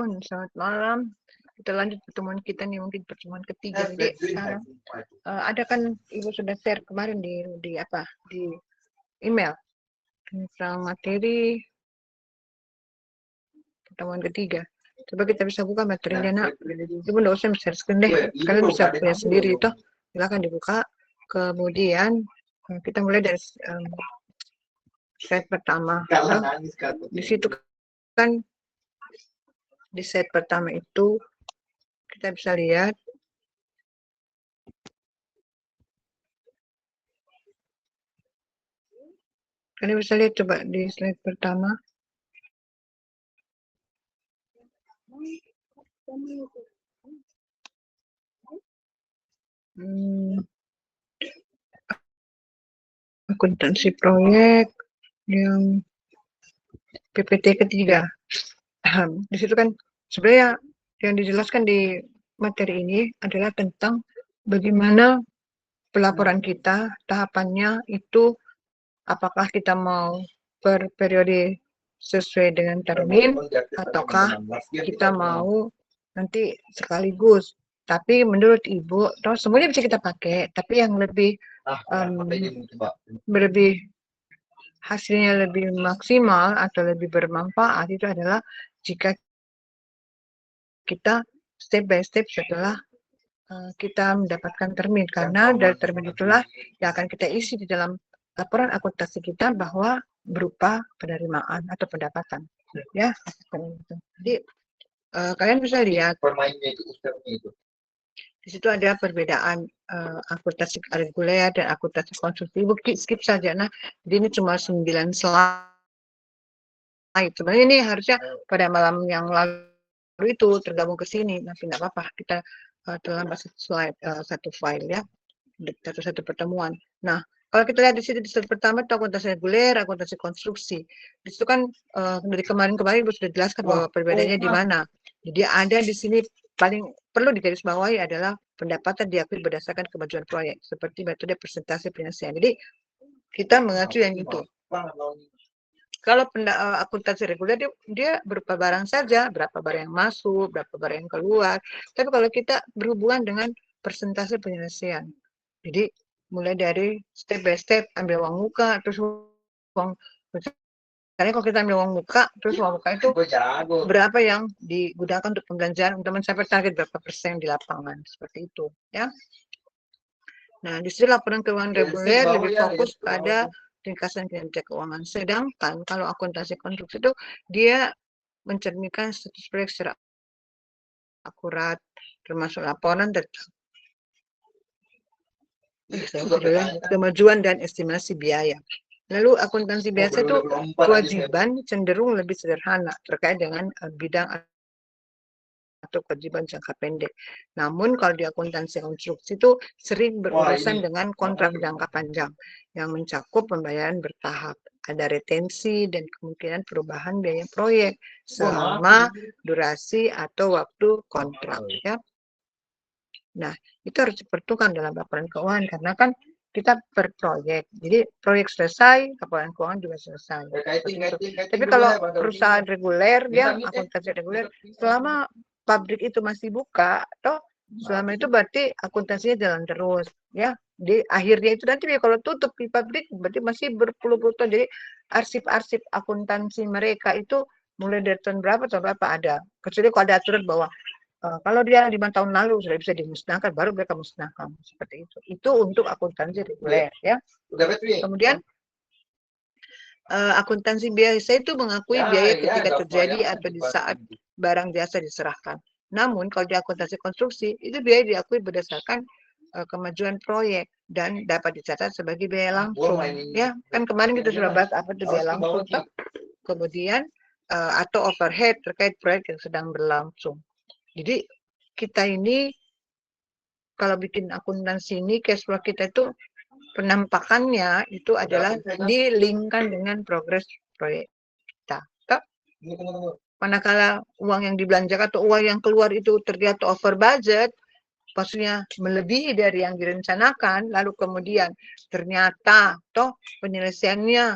teman-teman, selamat malam. Kita lanjut pertemuan kita nih, mungkin pertemuan ketiga. Jadi sekarang ada kan Ibu sudah share kemarin di email tentang materi pertemuan ketiga. Coba kita bisa buka materinya, Nak. Ibu nggak usah share screen deh, kalian bisa punya sendiri itu. Silakan dibuka. Kemudian kita mulai dari slide pertama. Di situ kan di slide pertama itu kita bisa lihat kalian bisa lihat coba di slide pertama. Akuntansi proyek yang PPT ketiga. Di situ kan sebenarnya yang dijelaskan di materi ini adalah tentang bagaimana pelaporan kita, tahapannya itu apakah kita mau per periode sesuai dengan termin ataukah kita mau nanti sekaligus. Tapi menurut Ibu, semuanya bisa kita pakai, tapi yang lebih hasilnya lebih maksimal atau lebih bermanfaat itu adalah jika kita step by step setelah kita mendapatkan termin, karena dari termin itulah yang akan kita isi di dalam laporan akuntansi kita bahwa berupa penerimaan atau pendapatan, ya. Jadi kalian bisa lihat di situ ada perbedaan akuntansi reguler dan akuntansi konstruksi. Ibu skip saja, nah. Jadi ini cuma 9 slide. Sebenarnya ini harusnya pada malam yang lalu itu tergabung ke sini, tapi nggak apa-apa, kita terlambat satu file ya, satu pertemuan. Nah, kalau kita lihat di sini di slide pertama itu akuntansi reguler, akuntansi konstruksi. Di situ kan dari kemarin-kemarin sudah jelaskan bahwa perbedaannya di mana. Jadi ada di sini paling perlu digarisbawahi adalah pendapatan diakui berdasarkan kemajuan proyek seperti metode presentasi penyelesaian. Jadi kita mengacu yang itu. Kalau akuntansi reguler dia berupa barang saja, berapa barang yang masuk, berapa barang yang keluar. Tapi kalau kita berhubungan dengan persentase penyelesaian. Jadi mulai dari step by step, ambil uang muka, terus uang, karena kalau kita ambil uang muka, terus uang muka itu berapa yang digunakan untuk pembelanjaan untuk mencapai target berapa persen di lapangan, seperti itu, ya. Nah, di sini laporan keuangan reguler lebih fokus pada ringkasan kinerja keuangan. Sedangkan kalau akuntansi konstruksi itu dia mencerminkan status proyek secara akurat, termasuk laporan dan kemajuan dan estimasi biaya. Lalu akuntansi biasa itu kewajiban cenderung lebih sederhana terkait dengan bidang atau kewajiban jangka pendek. Namun kalau di akuntansi konstruksi itu sering berurusan dengan kontrak jangka panjang yang mencakup pembayaran bertahap. Ada retensi dan kemungkinan perubahan biaya proyek selama durasi atau waktu kontrak. Ya. Nah, itu harus diperhitungkan dalam laporan keuangan karena kan kita per proyek. Jadi proyek selesai, laporan keuangan juga selesai. Tapi kalau perusahaan reguler, dia akuntansi reguler, selama pabrik itu masih buka, toh selama itu berarti akuntansinya jalan terus, ya. Di akhirnya itu nanti kalau tutup di pabrik berarti masih berpuluh-puluh tahun. Jadi arsip-arsip akuntansi mereka itu mulai dari tahun berapa ada. Kecuali kalau ada aturan bahwa kalau dia 5 tahun lalu sudah bisa dimusnahkan, baru mereka musnahkan seperti itu. Itu untuk akuntansi reguler, ya. Kemudian akuntansi biasa itu mengakui biaya ketika terjadi atau di saat barang jasa diserahkan. Namun kalau di akuntansi konstruksi itu biaya diakui berdasarkan kemajuan proyek dan dapat dicatat sebagai biaya langsung. Ya, kan kemarin kita sudah bahas apa itu biaya langsung. Kemudian atau overhead terkait proyek yang sedang berlangsung. Jadi kita ini kalau bikin akuntansi ini cash flow kita itu penampakannya itu adalah dilinkkan dengan progres proyek kita. Manakala uang yang dibelanjakan atau uang yang keluar itu ternyata over budget, maksudnya melebihi dari yang direncanakan, lalu kemudian ternyata toh penyelesaiannya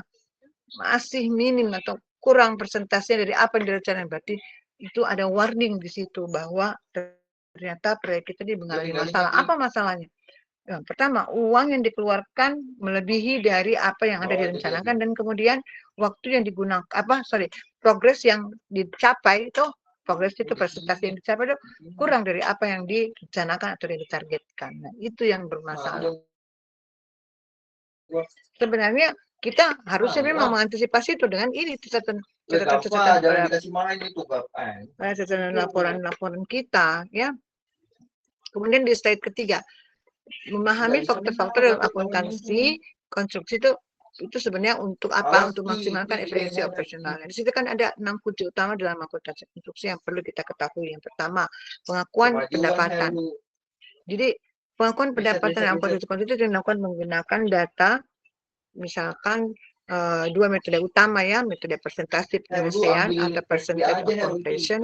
masih minim atau kurang persentase dari apa yang direncanakan, berarti itu ada warning di situ bahwa ternyata proyek kita ini mengalami masalah. Apa masalahnya? Yang pertama, uang yang dikeluarkan melebihi dari apa yang ada direncanakan, dan kemudian waktu yang digunakan, progres yang dicapai itu, progres itu presentasi yang dicapai itu kurang dari apa yang direncanakan atau yang ditargetkan. Nah, itu yang bermasalah. Sebenarnya kita harusnya memang mengantisipasi itu dengan ini catatan laporan kita, ya. Kemudian di slide ketiga, memahami faktor-faktor dalam akuntansi konstruksi itu sebenarnya untuk apa? Untuk maksimalkan efisiensi operasional. Di situ kan ada 6 kunci utama dalam akuntansi konstruksi yang perlu kita ketahui. Yang pertama, pengakuan pendapatan. Jadi pengakuan pendapatan dalam akuntansi konstruksi itu dilakukan menggunakan data, misalkan dua metode utama, ya, metode presentasi penyelesaian atau percentage of completion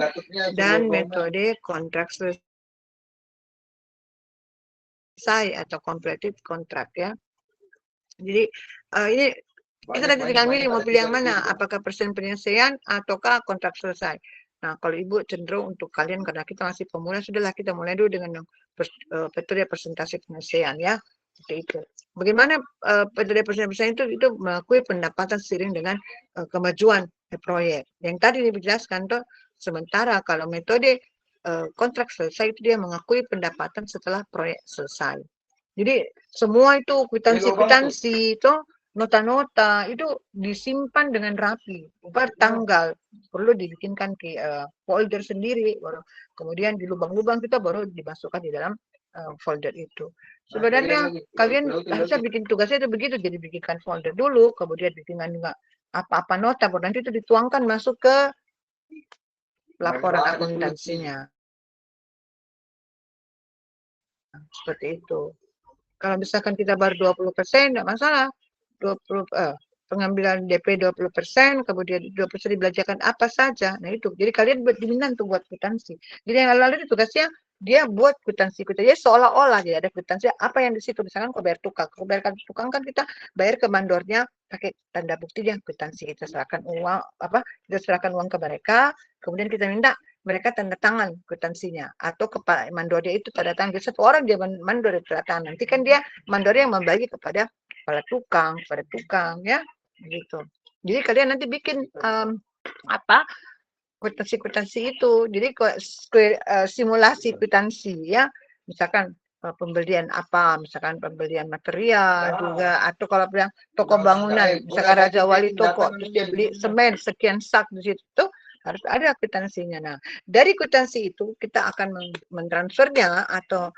dan metode kontrak selesai atau completed contract, ya. Jadi ini kita nanti tinggal milih mau pilih yang mana, apakah persen penyelesaian ataukah kontrak selesai. Nah, kalau Ibu cenderung untuk kalian, karena kita masih pemula, sudahlah kita mulai dulu dengan metode presentasi penyelesaian, ya. Seperti itu. Bagaimana metode presentasi itu mengakui pendapatan seiring dengan kemajuan proyek. Yang tadi dijelaskan tuh, sementara kalau metode kontrak selesai itu dia mengakui pendapatan setelah proyek selesai. Jadi semua itu kwitansi itu, nota-nota itu disimpan dengan rapi per tanggal, perlu dibikinkan ke folder sendiri, baru kemudian di lubang-lubang kita baru dimasukkan di dalam folder itu. Sebenarnya kalian harusnya bikin tugasnya itu begitu, jadi bikinkan folder dulu, kemudian bikinkan juga apa-apa nota, baru nanti itu dituangkan masuk ke laporan akuntansinya. Seperti itu. Kalau misalkan kita baru 20%, enggak masalah. 20 pengambilan DP 20%, kemudian 20% dibelanjakan apa saja. Nah, itu. Jadi kalian diminta untuk buat kwitansi. Jadi yang lalu itu tugasnya dia buat kwitansi. Jadi seolah-olah dia ada kwitansi apa yang di situ. Misalkan kau bayar tukang. Kau bayar tukang kan kita bayar ke mandornya pakai tanda bukti yang kwitansi. Kita serahkan uang kita serahkan uang ke mereka, kemudian kita minta mereka tanda tangan kwitansinya, atau kepada mandornya itu tanda tangan. Satu orang dia mandor tanda tangan, nanti kan dia mandornya yang membagi kepada tukang, ya, gitu. Jadi kalian nanti bikin kwitansi itu. Jadi simulasi kwitansi, ya, misalkan pembelian apa, misalkan pembelian material juga, atau kalau bilang toko bangunan, misalkan Raja Wali toko, terus dia beli semen sekian sak di situ, harus ada kwitansinya. Nah, dari kwitansi itu kita akan mentransfernya atau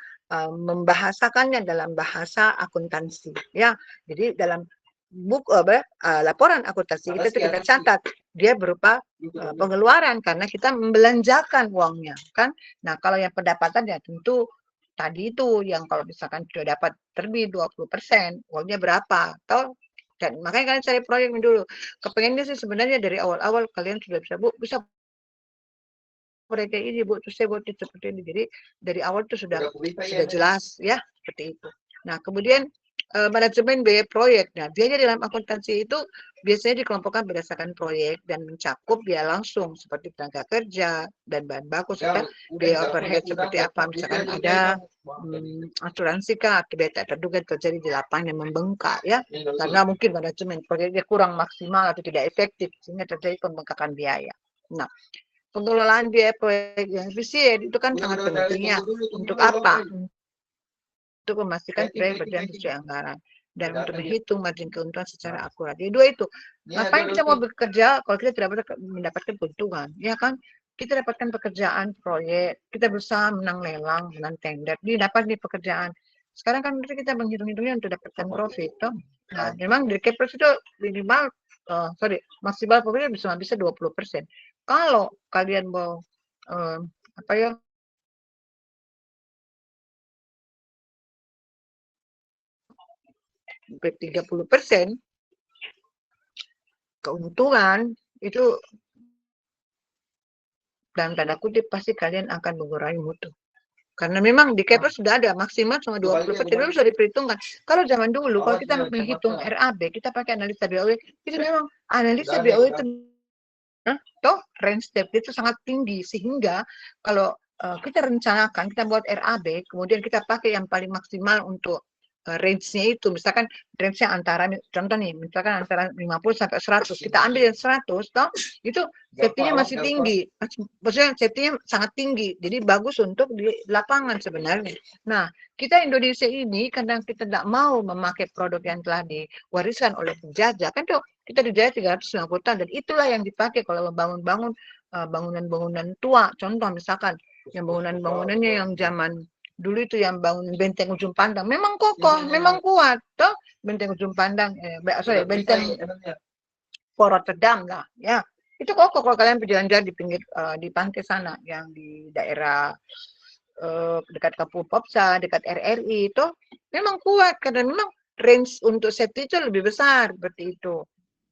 membahasakannya dalam bahasa akuntansi, ya. Jadi dalam laporan akuntansi kita catat dia berupa pengeluaran karena kita membelanjakan uangnya, kan. Nah, kalau yang pendapatan ya tentu tadi itu yang kalau misalkan sudah dapat terbit 20%, uangnya berapa, atau dan makanya kalian cari proyek dulu. Kepengennya sih sebenarnya dari awal-awal kalian sudah bisa proyek ini, Bu, terus saya buat seperti ini. Jadi dari awal itu sudah jelas, ya, seperti itu. Nah, kemudian manajemen biaya proyek. Nah, biaya dalam akuntansi itu biasanya dikelompokkan berdasarkan proyek dan mencakup biaya langsung seperti tenaga kerja dan bahan baku, serta biaya overhead seperti apa, misalkan ada asuransi kah atau biaya tak terduga terjadi di lapangan yang membengkak, ya, karena mungkin manajemen proyeknya kurang maksimal atau tidak efektif sehingga terjadi pembengkakan biaya. Nah, pengelolaan biaya proyek yang efisien itu kan sangat pentingnya. Untuk apa? Untuk memastikan proyek berjalan sesuai anggaran dan untuk menghitung margin keuntungan secara akurat. Jadi dua itu. Ngapain kita mau bekerja kalau kita tidak mendapatkan keuntungan, ya kan? Kita dapatkan pekerjaan proyek, kita berusaha menang lelang, menang tender, dapat nih pekerjaan. Sekarang kan kita menghitung-hitungnya untuk dapatkan profit, toh. Nah, memang dari capers itu minimal maksimal profitnya bisa 20%. Kalau kalian mau 30% keuntungan itu dalam tanda kutip pasti kalian akan mengurangi mutu. Karena memang di Kepler sudah ada maksimal cuma 20%, itu sudah diperhitungkan. Kalau zaman dulu, kalau kita menghitung RAB, kita pakai analisa BOW, itu memang analisa BOW itu Toh range debt itu sangat tinggi sehingga kalau kita rencanakan kita buat RAB, kemudian kita pakai yang paling maksimal untuk range-nya itu, misalkan range-nya antara contoh nih, misalkan antara 50 sampai 100, kita ambil yang 100 toh itu safety-nya masih tinggi. Maksudnya safety-nya sangat tinggi. Jadi bagus untuk di lapangan sebenarnya. Nah, kita Indonesia ini karena kita tidak mau memakai produk yang telah diwariskan oleh penjajah, kan tuh kita dijajah 350 tahun dan itulah yang dipakai kalau membangun-bangun bangunan-bangunan tua. Contoh misalkan yang bangunan-bangunannya yang zaman dulu itu yang bangun benteng ujung pandang memang kokoh, memang kuat, toh benteng ujung pandang, benteng Fort Rotterdam lah, ya itu kokoh kalau kalian berjalan-jalan di pinggir di pantai sana, yang di daerah dekat Kampung Popsa, dekat RRI itu memang kuat karena memang range untuk safety itu lebih besar seperti itu.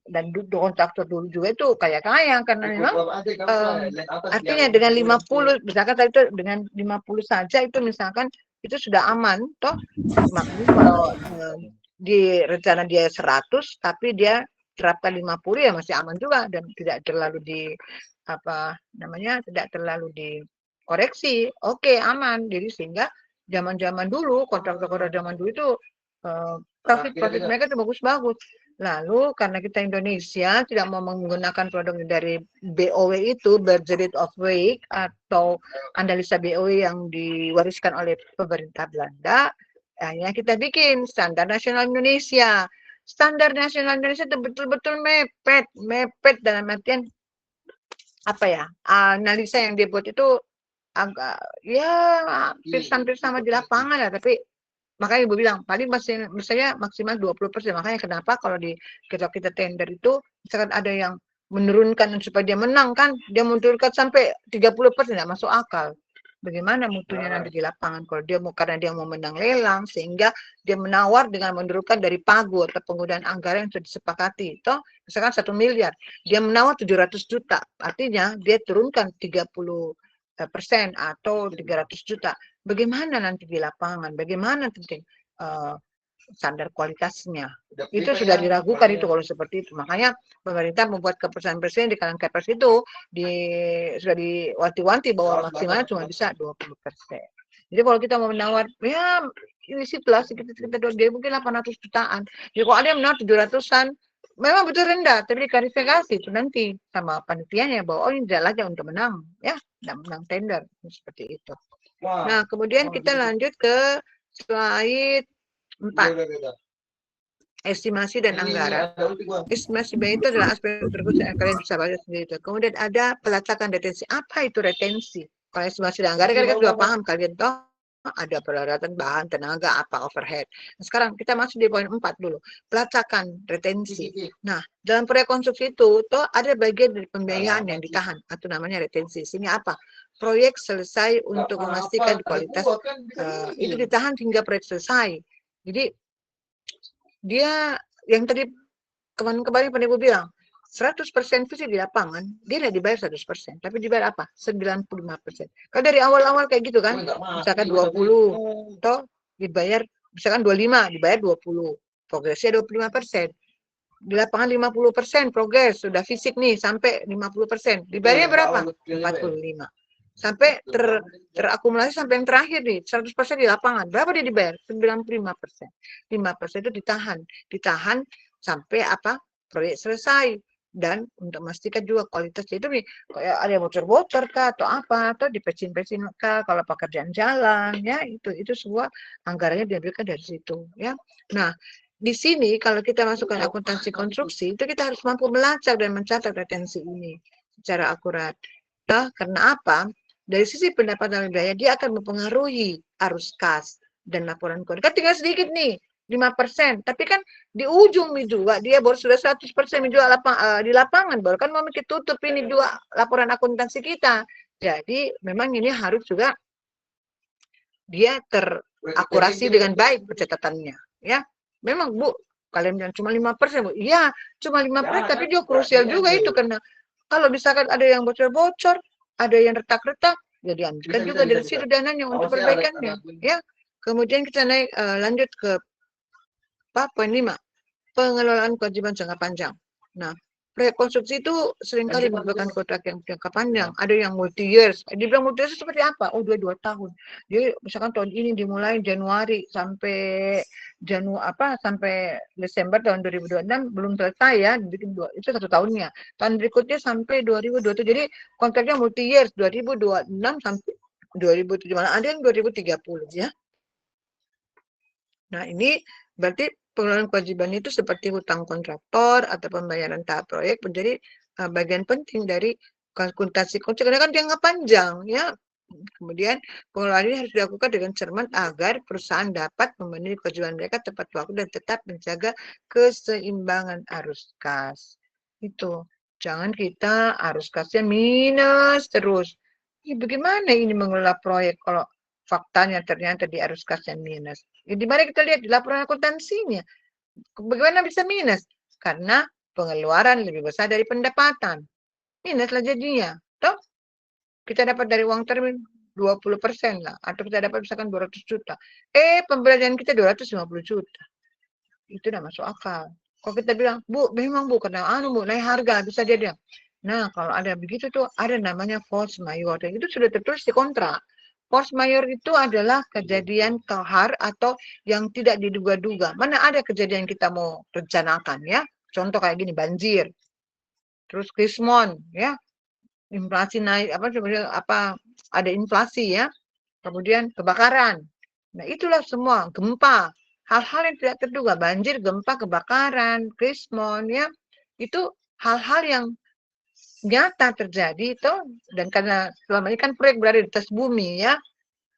Dan kontraktor dulu juga itu kaya-kaya karena memang artinya dengan 50 misalkan tadi itu dengan 50 saja itu misalkan itu sudah aman toh, makanya kalau di rencana dia 100 tapi dia terapkan 50 ya masih aman juga dan tidak terlalu tidak terlalu dikoreksi, oke aman. Jadi sehingga zaman-zaman dulu kontraktor zaman dulu itu profit mereka itu bagus-bagus. Lalu karena kita Indonesia tidak mau menggunakan produk dari BOW itu, Budget Rate of Weight atau analisa BOW yang diwariskan oleh pemerintah Belanda, hanya kita bikin standar nasional Indonesia. Standar nasional Indonesia itu betul-betul mepet dalam artian analisa yang dia buat itu agak ya hampir sama di lapangan lah, tapi makanya Ibu bilang paling misalnya maksimal 20%. Makanya kenapa kalau kita tender itu misalkan ada yang menurunkan supaya dia menang kan, dia menurunkan sampai 30%, tidak masuk akal. Bagaimana mutunya nanti di lapangan kalau dia mau, karena dia mau menang lelang sehingga dia menawar dengan menurunkan dari pagu atau penggunaan anggaran yang sudah disepakati. Toh misalkan 1 miliar, dia menawar 700 juta, artinya dia turunkan 30% atau 300 juta. Bagaimana nanti di lapangan? Bagaimana nanti standar kualitasnya? Itu sudah diragukan itu kalau seperti itu. Makanya pemerintah membuat keputusan presiden di kalangan Kepres itu sudah diwanti-wanti bahwa maksimal cuma bisa 20%. Jadi kalau kita mau menawar, ya ini situasi kita dia mungkin 800 jutaan. Jadi kalau ada yang menawar 700-an, memang betul rendah, tapi diklarifikasi itu nanti sama panitianya bahwa ini tidak layak untuk menang, ya, tidak menang tender seperti itu. Nah, kemudian kita lanjut ke slide 4. Estimasi dan anggaran. Estimasi biaya itu adalah aspek berikut yang kalian bisa baca sendiri. Kemudian ada pelacakan retensi. Apa itu retensi? Kalau estimasi dan anggaran kan sudah paham kalian toh, ada peralatan, bahan, tenaga, apa overhead. Nah, sekarang kita masuk di poin 4 dulu. Pelacakan retensi. Nah, dalam proyek konstruksi itu toh ada bagian dari pembiayaan yang ditahan atau namanya retensi. Sehingga apa? Proyek selesai untuk memastikan kualitas itu ditahan hingga proyek selesai. Jadi dia yang tadi kemarin pernah Ibu bilang 100% visi di lapangan, dia tidak dibayar 100%, tapi dibayar apa? 95%. Kalau dari awal-awal kayak gitu kan, misalkan 20, toh dibayar, misalkan 25, dibayar 20, progresnya 25%. Di lapangan 50% progres, sudah fisik nih, sampai 50%. Dibayarnya berapa? 45. Sampai terakumulasi sampai yang terakhir nih, 100% di lapangan. Berapa dia dibayar? 95%. 5% itu ditahan sampai proyek selesai. Dan untuk memastikan juga kualitasnya itu kayak ada bocor-bocor kah atau apa, atau dipecin-pecin kah kalau pekerjaan jalan, ya itu semua anggarannya diambilkan dari situ, ya. Nah, di sini kalau kita masukkan akuntansi konstruksi itu kita harus mampu melacak dan mencatat retensi ini secara akurat. Nah, karena apa? Dari sisi pendapatan biaya dia akan mempengaruhi arus kas dan laporan keuangan. Kan tinggal sedikit nih, 5%. Tapi kan di ujung nih juga dia baru sudah 100% menjual di lapangan, baru kan mau kita tutup ini juga laporan akuntansi kita. Jadi memang ini harus juga dia terakurasi dengan baik pencatatannya, ya. Memang Bu, kalian bilang cuma 5%, Bu. Iya, cuma 5%, tapi juga krusial juga itu karena kalau misalkan ada yang bocor-bocor, ada yang retak-retak, ya diambilkan juga dari situ dananya untuk perbaikannya, ya. Kemudian kita naik lanjut ke poin 5, pengelolaan kewajiban jangka panjang. Nah, proyek konstruksi itu seringkali merupakan kontrak yang jangka panjang. Ada yang multi years. Dibilang multi years seperti apa? Oh, 2 tahun. Jadi misalkan tahun ini dimulai Januari sampai sampai Desember tahun 2026 belum selesai ya, bikin itu 1 tahunnya. Tahun berikutnya sampai 2027. Jadi kontraknya multi years 2026 sampai 2007, malah ada yang 2030 ya. Nah, ini berarti pengelolaan kewajiban itu seperti hutang kontraktor atau pembayaran tahap proyek menjadi bagian penting dari kalkulasi kontrak karena kan jangka panjang ya. Kemudian pengelolaan ini harus dilakukan dengan cermat agar perusahaan dapat memenuhi kewajiban mereka tepat waktu dan tetap menjaga keseimbangan arus kas. Itu. Jangan kita arus kasnya minus terus. Ya, bagaimana ini mengelola proyek kalau faktanya ternyata di arus kasnya minus? Ya, di mana kita lihat di laporan akuntansinya? Bagaimana bisa minus? Karena pengeluaran lebih besar dari pendapatan. Minus lah jadinya. Toh? Kita dapat dari uang termin 20% lah. Atau kita dapat misalkan 200 juta. Pembelian kita 250 juta. Itu udah masuk akal. Kalau kita bilang, Bu, memang Bu, karena Bu, naik harga, bisa jadi. Nah, kalau ada begitu tuh, ada namanya force majeure. Dan itu sudah tertulis di kontrak. Force majeure itu adalah kejadian kahar atau yang tidak diduga-duga. Mana ada kejadian kita mau rencanakan ya. Contoh kayak gini, banjir. Terus krismon, ya. Inflasi naik ada inflasi ya, kemudian kebakaran. Nah, itulah semua gempa, hal-hal yang tidak terduga, banjir, gempa, kebakaran, krismon ya, itu hal-hal yang nyata terjadi itu, dan karena selama ini kan proyek berada di atas bumi ya,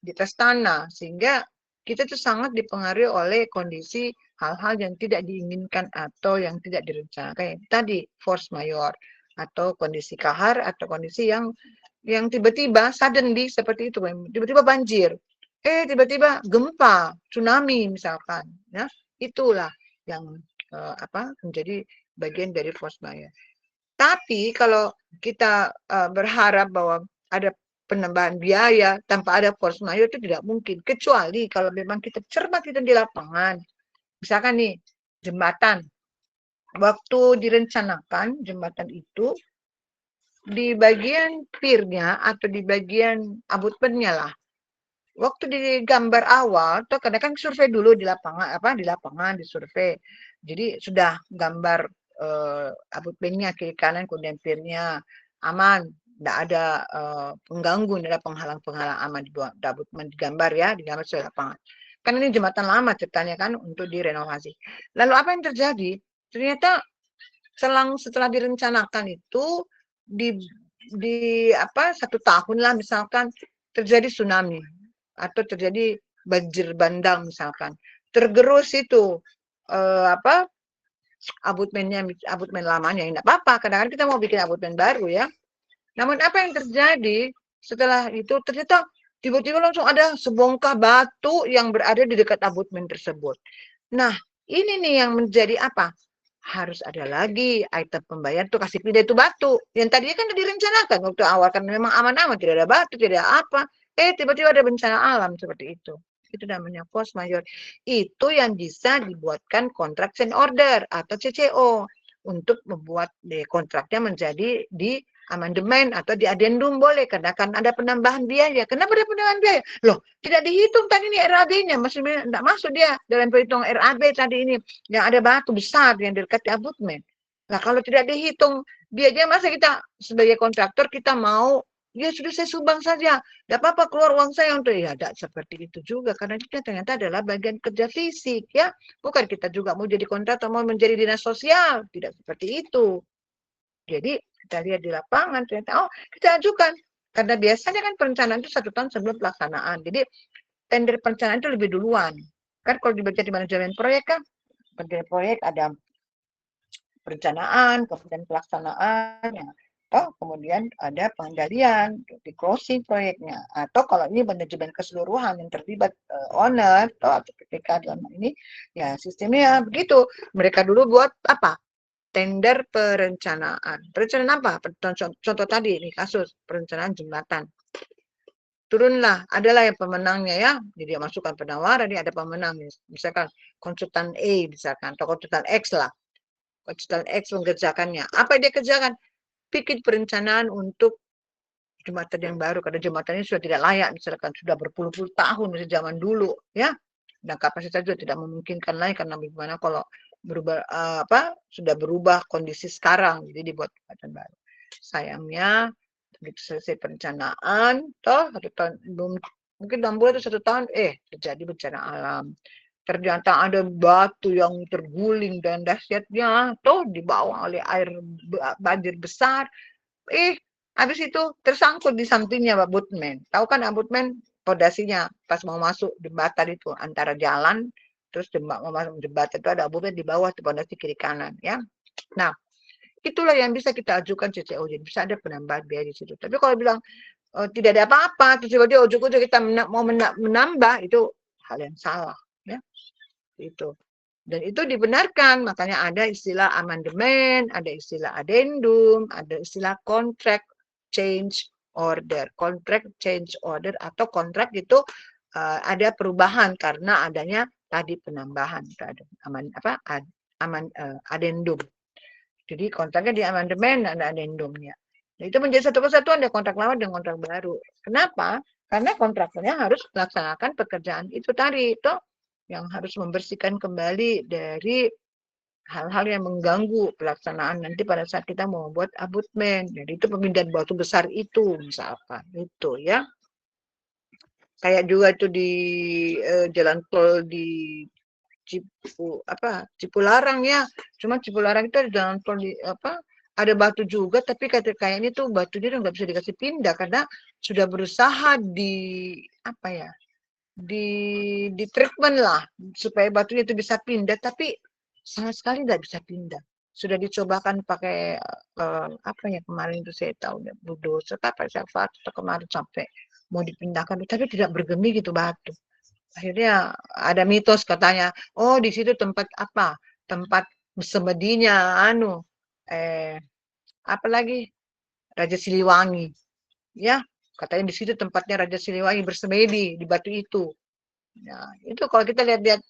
di atas tanah, sehingga kita tuh sangat dipengaruhi oleh kondisi hal-hal yang tidak diinginkan atau yang tidak direncanakan. Tadi force majeure atau kondisi kahar atau kondisi yang tiba-tiba suddenly seperti itu, tiba-tiba banjir, tiba-tiba gempa, tsunami misalkan, ya itulah yang menjadi bagian dari force majeure. Tapi kalau kita berharap bahwa ada penambahan biaya tanpa ada force majeure itu tidak mungkin, kecuali kalau memang kita cermat itu di lapangan. Misalkan nih jembatan, waktu direncanakan jembatan itu di bagian pirnya atau di bagian abutmennya lah. Waktu digambar awal, tuh kadang kan survei dulu di lapangan disurvei. Jadi sudah gambar abutmennya kiri kanan, kemudian pirnya aman, tidak ada pengganggu, tidak ada penghalang-penghalang, aman di abutmen digambar ya, digambar sesuai lapangan. Kan ini jembatan lama ceritanya kan untuk direnovasi. Lalu apa yang terjadi? Ternyata setelah direncanakan itu di 1 tahun lah misalkan terjadi tsunami atau terjadi banjir bandang misalkan, tergerus itu abutmen lamanya, tidak apa-apa, kadang-kadang kita mau bikin abutmen baru ya. Namun apa yang terjadi setelah itu, ternyata tiba-tiba langsung ada sebongkah batu yang berada di dekat abutmen tersebut. Nah, ini nih yang menjadi apa? Harus ada lagi item pembayar tuh kasih pindah itu batu. Yang tadinya kan direncanakan waktu awal kan memang aman-aman, tidak ada batu, tidak ada apa. Tiba-tiba ada bencana alam seperti itu. Itu namanya force majeure. Itu yang bisa dibuatkan kontrak change order atau CCO untuk membuat kontraknya menjadi di amandemen atau di adendum boleh, karena kan ada penambahan biaya. Kenapa ada penambahan biaya? Loh, tidak dihitung tadi ini RAB-nya, masih tidak masuk dia dalam perhitungan RAB tadi ini, yang ada batu besar yang dekat di abutmen. Nah, kalau tidak dihitung biayanya, masa kita sebagai kontraktor kita mau, ya sudah saya sumbang saja, tidak apa-apa keluar uang saya untuk, ya tidak seperti itu juga, karena itu ternyata adalah bagian kerja fisik ya, bukan kita juga mau jadi kontraktor, mau menjadi dinas sosial, tidak seperti itu. Jadi kita lihat di lapangan ternyata kita ajukan, karena biasanya kan perencanaan itu 1 tahun sebelum pelaksanaan. Jadi tender perencanaan itu lebih duluan. Kan kalau dibaca di manajemen proyek kan, proyek ada perencanaan, kemudian pelaksanaan, kemudian ada pengendalian di closing proyeknya. Atau kalau ini manajemen keseluruhan yang terlibat owner atau PPK dalam ini, ya sistemnya begitu. Mereka dulu buat apa? Tender perencanaan. Perencanaan apa? Contoh tadi ini kasus perencanaan jembatan. Turunlah, adalah yang pemenangnya ya. Jadi dia masukkan penawaran, dia ada pemenang. Misalkan konsultan A, misalkan, atau konsultan X lah. Konsultan X mengerjakannya. Apa dia kerjakan? Bikin perencanaan untuk jembatan yang baru, karena jembatan ini sudah tidak layak, misalkan sudah berpuluh-puluh tahun dari zaman dulu, ya. Dan kapasitas juga tidak memungkinkan lagi, karena bagaimana kalau berubah sudah berubah kondisi sekarang, jadi dibuat jembatan baru. Sayangnya begitu selesai perencanaan, toh 1 tahun belum, mungkin 6 bulan atau 1 tahun, terjadi bencana alam. Ternyata ada batu yang terguling dan dahsyatnya, toh dibawa oleh air banjir besar. Habis itu tersangkut di sampingnya abutmen. Tahu kan abutmen pondasinya pas mau masuk jembatan itu antara jalan terus mau masuk jembatan itu ada abutmen di bawah tuh pondasi kiri kanan, ya. Nah, itulah yang bisa kita ajukan CCO, jadi bisa ada penambahan biaya di situ. Tapi kalau bilang tidak ada apa-apa, terus tiba-tiba ujuk-ujuk kita mau menambah, itu hal yang salah, ya. Itu. Dan itu dibenarkan, makanya ada istilah amandemen, ada istilah addendum, ada istilah contract change order. Contract change order atau kontrak itu ada perubahan karena adanya tadi penambahan, ada addendum. Jadi kontraknya di amandemen, ada addendumnya. Nah, itu menjadi satu kesatuan, ada kontrak lama dan kontrak baru. Kenapa? Karena kontraktornya harus melaksanakan pekerjaan itu tadi, itu yang harus membersihkan kembali dari hal-hal yang mengganggu pelaksanaan nanti pada saat kita mau membuat abutmen. Jadi itu pemindahan batu besar itu misalkan itu, ya. Kayak juga itu di jalan tol di Cipularang, ya. Cuma Cipularang itu ada jalan tol di ada batu juga, tapi kayaknya tuh batunya nggak bisa dikasih pindah karena sudah berusaha di treatment lah supaya batunya itu bisa pindah, tapi sama sekali nggak bisa pindah. Sudah dicobakan pakai kemarin itu saya tahu ya, bulldozer apa atau kemarin sampai mau dipindahkan, tapi tidak bergemi gitu batu. Akhirnya ada mitos katanya, oh di situ tempat tempat semedinya apalagi Raja Siliwangi, ya. Katanya di situ tempatnya Raja Siliwangi bersemedi di batu itu. Nah, itu kalau kita lihat-lihat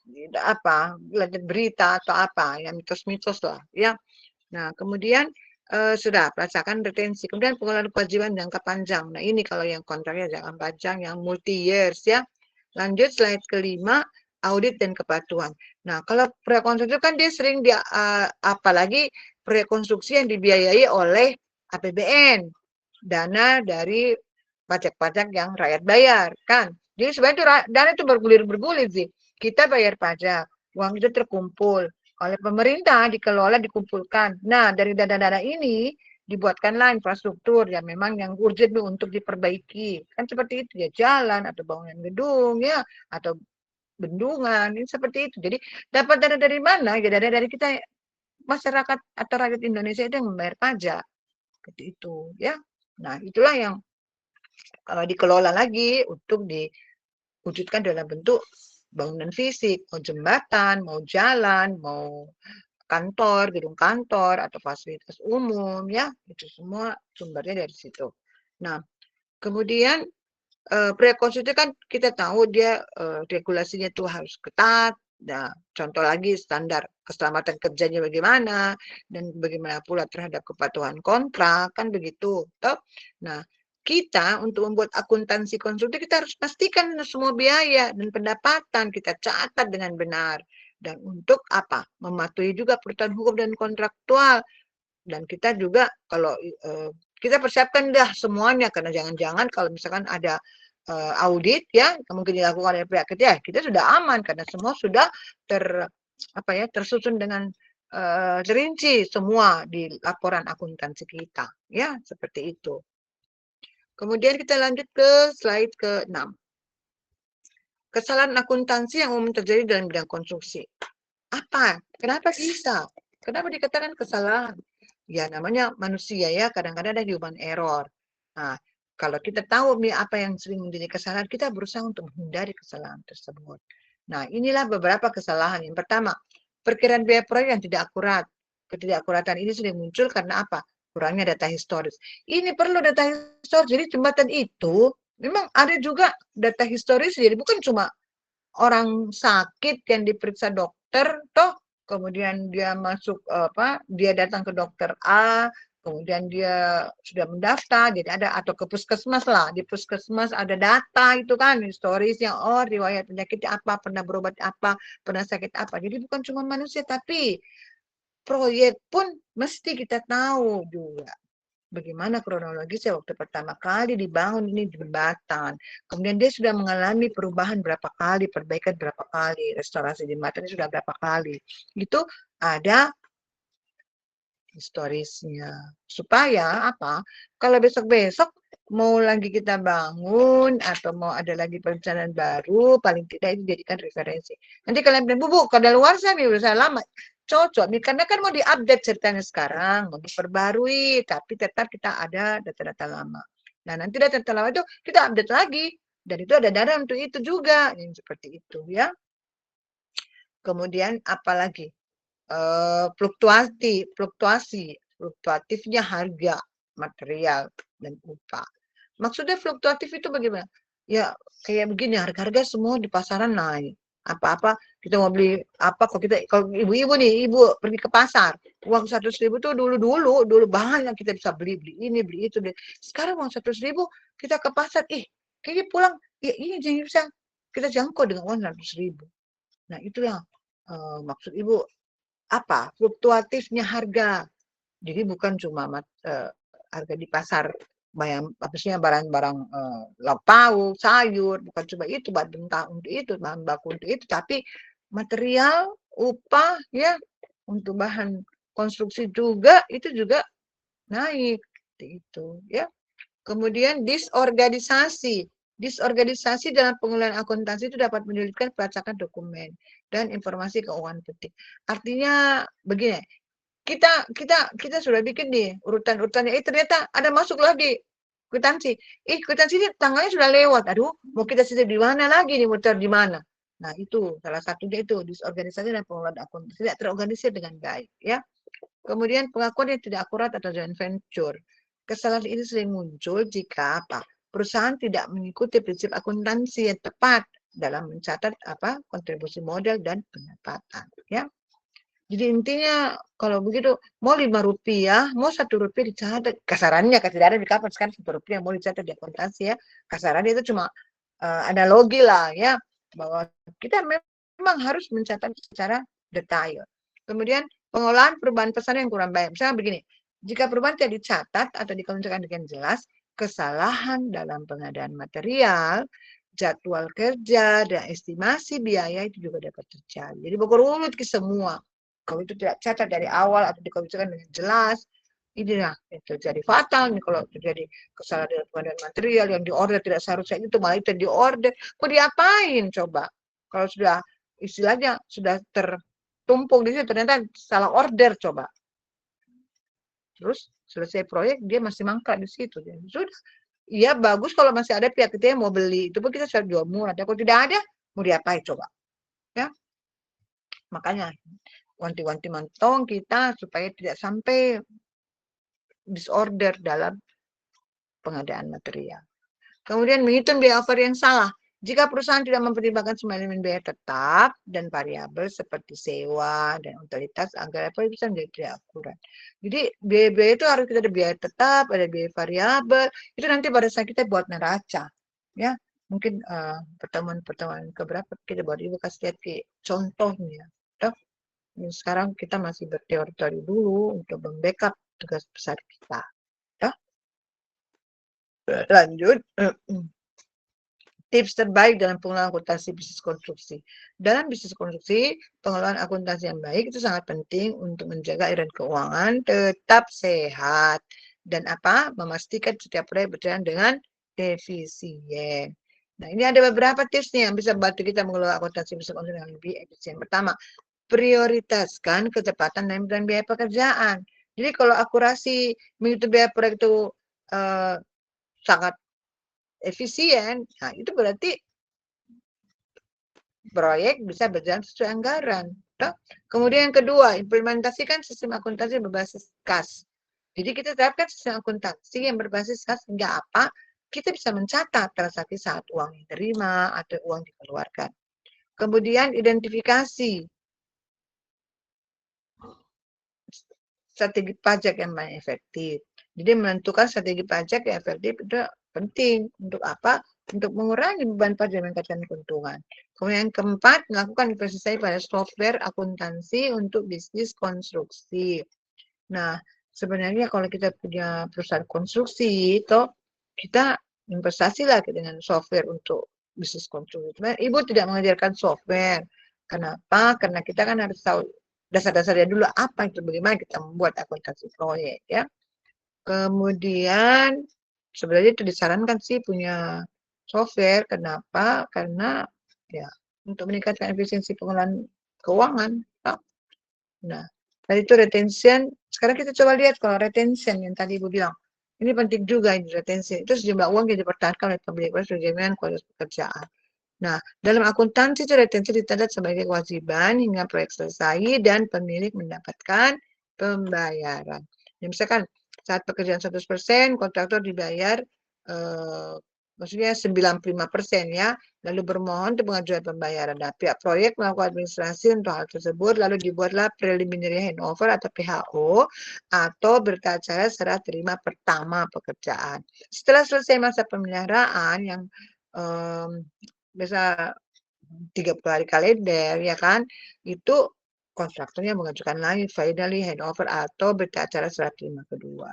lihat berita atau yang mitos-mitos lah, ya. Nah, kemudian sudah pelacakan retensi, kemudian pengelolaan kewajiban jangka panjang. Nah, ini kalau yang kontraknya jangka panjang yang multi years, ya. Lanjut slide kelima, audit dan kepatuhan. Nah, kalau prakonstruksi kan dia sering apalagi prakonstruksi yang dibiayai oleh APBN, dana dari pajak-pajak yang rakyat bayar, kan. Jadi sebenarnya itu dana itu bergulir-bergulir sih. Kita bayar pajak, uang itu terkumpul oleh pemerintah, dikelola, dikumpulkan. Nah, dari dana-dana ini dibuatkanlah infrastruktur yang memang yang urgent untuk diperbaiki. Kan seperti itu ya, jalan atau bangunan gedung, ya, atau bendungan, ini seperti itu. Jadi dapat dana dari mana? Ya dana dari kita masyarakat atau rakyat Indonesia itu yang membayar pajak. Seperti itu, ya. Nah, itulah yang dikelola lagi untuk diwujudkan dalam bentuk bangunan fisik, mau jembatan, mau jalan, mau kantor, gedung kantor, atau fasilitas umum, ya, itu semua sumbernya dari situ. Nah, kemudian prekonstruksi kan kita tahu dia regulasinya itu harus ketat. Nah, contoh lagi standar keselamatan kerjanya bagaimana dan bagaimana pula terhadap kepatuhan kontrak, kan begitu, toh. Nah, kita untuk membuat akuntansi konstruksi kita harus pastikan semua biaya dan pendapatan kita catat dengan benar. Dan untuk mematuhi juga peraturan hukum dan kontraktual. Dan kita juga kalau kita persiapkan dah semuanya, karena jangan-jangan kalau misalkan ada audit, ya, mungkin dilakukan oleh pihak ketiga, kita sudah aman karena semua sudah tersusun dengan terinci semua di laporan akuntansi kita, ya, seperti itu. Kemudian kita lanjut ke slide ke-6. Kesalahan akuntansi yang umum terjadi dalam bidang konstruksi. Apa? Kenapa bisa? Kenapa dikatakan kesalahan? Ya, namanya manusia, ya, kadang-kadang ada human error. Nah, kalau kita tahu apa yang sering menjadi kesalahan, kita berusaha untuk menghindari kesalahan tersebut. Nah, inilah beberapa kesalahan. Yang pertama, perkiraan biaya proyek yang tidak akurat. Ketidakakuratan ini sering muncul karena apa? Kurangnya data historis. Ini perlu data historis. Jadi jembatan itu memang ada juga data historis. Jadi bukan cuma orang sakit yang diperiksa dokter, toh kemudian dia masuk dia datang ke dokter A, kemudian dia sudah mendaftar, jadi ada atau ke puskesmas lah, di puskesmas ada data itu kan, historisnya, oh riwayat penyakit apa, pernah berobat apa, pernah sakit apa. Jadi bukan cuma manusia, tapi proyek pun mesti kita tahu juga. Bagaimana kronologisnya waktu pertama kali dibangun ini jembatan. Kemudian dia sudah mengalami perubahan berapa kali, perbaikan berapa kali, restorasi jembatan sudah berapa kali. Itu ada historisnya. Supaya apa? Kalau besok-besok mau lagi kita bangun atau mau ada lagi perencanaan baru, paling tidak itu jadikan referensi. Nanti kalian bilang, Bu, kadaluarsa nih udah lama. Cocok nih, karena kan mau diupdate ceritanya sekarang, mau diperbarui, tapi tetap kita ada data-data lama. Nah, nanti data-data lama itu kita update lagi. Dan itu ada dana untuk itu juga. Yang seperti itu ya. Kemudian apalagi? Fluktuatifnya harga material dan upah. Maksudnya fluktuatif itu bagaimana? Ya kayak begini, harga-harga semua di pasaran naik. Apa-apa kita mau beli apa, kalau ibu-ibu nih, ibu pergi ke pasar, uang 100.000 tuh dulu banyak kita bisa beli ini, beli itu. Sekarang uang 100.000 kita ke pasar, kayaknya pulang, ya ini jadi bisa kita jangkau dengan uang 100.000. Nah itulah maksud ibu apa fluktuatifnya harga. Jadi bukan cuma harga di pasar maksudnya barang-barang lauk pauk, sayur, bukan cuma itu, bahan mentah untuk itu, bahan baku untuk itu, tapi material, upah ya untuk bahan konstruksi juga itu juga naik itu ya. Kemudian disorganisasi. Disorganisasi dalam pengelolaan akuntansi itu dapat menyulitkan pelacakan dokumen dan informasi keuangan penting. Artinya begini, kita sudah bikin nih urutan-urutannya, ternyata ada masuk lagi kwitansi. Kwitansi ini tanggalnya sudah lewat. Aduh, mau kita sisir di mana lagi nih, muter di mana? Nah, itu salah satunya itu disorganisasi dan pengelolaan akuntansi tidak terorganisir dengan baik ya. Kemudian pengakuan yang tidak akurat atau joint venture. Kesalahan ini sering muncul jika apa? Perusahaan tidak mengikuti prinsip akuntansi yang tepat dalam mencatat kontribusi modal dan pendapatan ya. Jadi intinya kalau begitu mau Rp5, mau Rp1 dicatat. Kasarannya tidak ada di kapan sekarang Rp1 mau dicatat di akuntansi ya. Kasarannya itu cuma analogi lah ya, bahwa kita memang harus mencatat secara detail. Kemudian pengolahan perubahan pesan yang kurang baik. Misalnya begini, jika perubahan tidak dicatat atau dikemukakan dengan jelas, kesalahan dalam pengadaan material, jadwal kerja, dan estimasi biaya itu juga dapat terjadi. Jadi berurut ke semua. Kalau itu tidak catat dari awal atau dikomunikasikan dengan jelas, inilah yang terjadi fatal nih kalau terjadi kesalahan dalam pengadaan material yang diorder tidak seharusnya itu, malah itu diorder. Kok diapain coba? Kalau sudah istilahnya sudah tertumpuk di situ, ternyata salah order coba. Terus selesai proyek dia masih mangkrak di situ. Sudah, iya bagus kalau masih ada pihak ketiga yang mau beli, itu pun kita sudah jual murah. Kalau tidak ada, mau diapain coba? Ya, makanya wanti-wanti mantong kita supaya tidak sampai disorder dalam pengadaan material. Kemudian menghitung biaya over yang salah. Jika perusahaan tidak mempertimbangkan semua elemen biaya tetap dan variabel seperti sewa dan utilitas, anggaran apa bisa menjadi tidak akurat. Jadi biaya-biaya itu harus kita ada biaya tetap, ada biaya variabel. Itu nanti pada saat kita buat neraca, ya mungkin pertemuan keberapa kita buat ibu kasih lihat contohnya. Sekarang kita masih berteori-teori dulu untuk membackup tugas besar kita. Ya. Lanjut. Tips terbaik dalam pengelolaan akuntansi bisnis konstruksi. Dalam bisnis konstruksi, pengelolaan akuntansi yang baik itu sangat penting untuk menjaga aliran keuangan tetap sehat dan memastikan setiap proyek berjalan dengan efisien. Nah, ini ada beberapa tips nih yang bisa membantu kita mengelola akuntansi bisnis konstruksi dengan lebih efisien. Pertama, prioritaskan ketepatan dan biaya pekerjaan. Jadi kalau akurasi menghitung biaya proyek itu sangat efisien, nah itu berarti proyek bisa berjalan sesuai anggaran. Kemudian yang kedua, implementasikan sistem akuntansi berbasis kas. Jadi kita terapkan sistem akuntansi yang berbasis kas sehingga kita bisa mencatat transaksi saat uang diterima atau uang dikeluarkan. Kemudian identifikasi strategi pajak yang paling efektif. Jadi menentukan strategi pajak yang efektif itu penting. Untuk apa? Untuk mengurangi beban pajak dan meningkatkan keuntungan. Kemudian yang keempat, melakukan investasi pada software akuntansi untuk bisnis konstruksi. Nah, sebenarnya kalau kita punya perusahaan konstruksi, itu kita investasi lah dengan software untuk bisnis konstruksi. Ibu tidak mengajarkan software. Kenapa? Karena kita kan harus tahu dasar-dasarnya dulu apa itu, bagaimana kita membuat akuntansi proyek ya. Kemudian sebenarnya itu disarankan sih punya software. Kenapa? Karena ya untuk meningkatkan efisiensi pengelolaan keuangan. Nah, tadi itu retention. Sekarang kita coba lihat kalau retention yang tadi Ibu bilang. Ini penting juga ini retention. Itu sejumlah uang yang dipertahankan oleh pemilik perusahaan jaminan kualitas pekerjaan. Nah, dalam akuntansi itu retensi dicatat sebagai kewajiban hingga proyek selesai dan pemilik mendapatkan pembayaran. Ya, misalkan saat pekerjaan 100%, kontraktor dibayar maksudnya 95% ya, lalu bermohon untuk pengajuan pembayaran. Nah, pihak proyek melakukan administrasi untuk hal tersebut, lalu dibuatlah preliminary handover atau PHO atau berita acara serah terima pertama pekerjaan. Setelah selesai masa pemeliharaan yang bisa 30 hari kalender ya kan, itu kontraktornya mengajukan lagi finally handover atau berita acara serah terima kedua.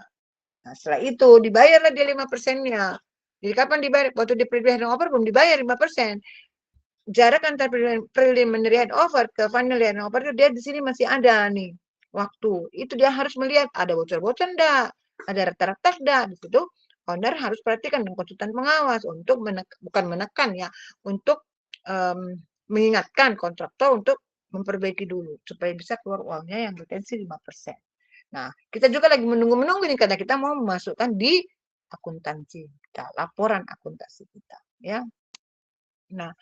Nah, setelah itu dibayarlah dia 5%-nya. Jadi kapan dibayar? Waktu di preliminary handover belum dibayar 5%. Jarak antara preliminary handover ke final handover itu dia di sini masih ada nih waktu. Itu dia harus melihat ada bocor-bocor enggak, ada retak-retak enggak. Di situ owner harus perhatikan dengan konsultan pengawas untuk bukan menekan ya, untuk mengingatkan kontraktor untuk memperbaiki dulu supaya bisa keluar uangnya yang retensi 5%. Nah, kita juga lagi menunggu-menunggu nih karena kita mau memasukkan di akuntansi kita, laporan akuntansi kita, ya. Nah,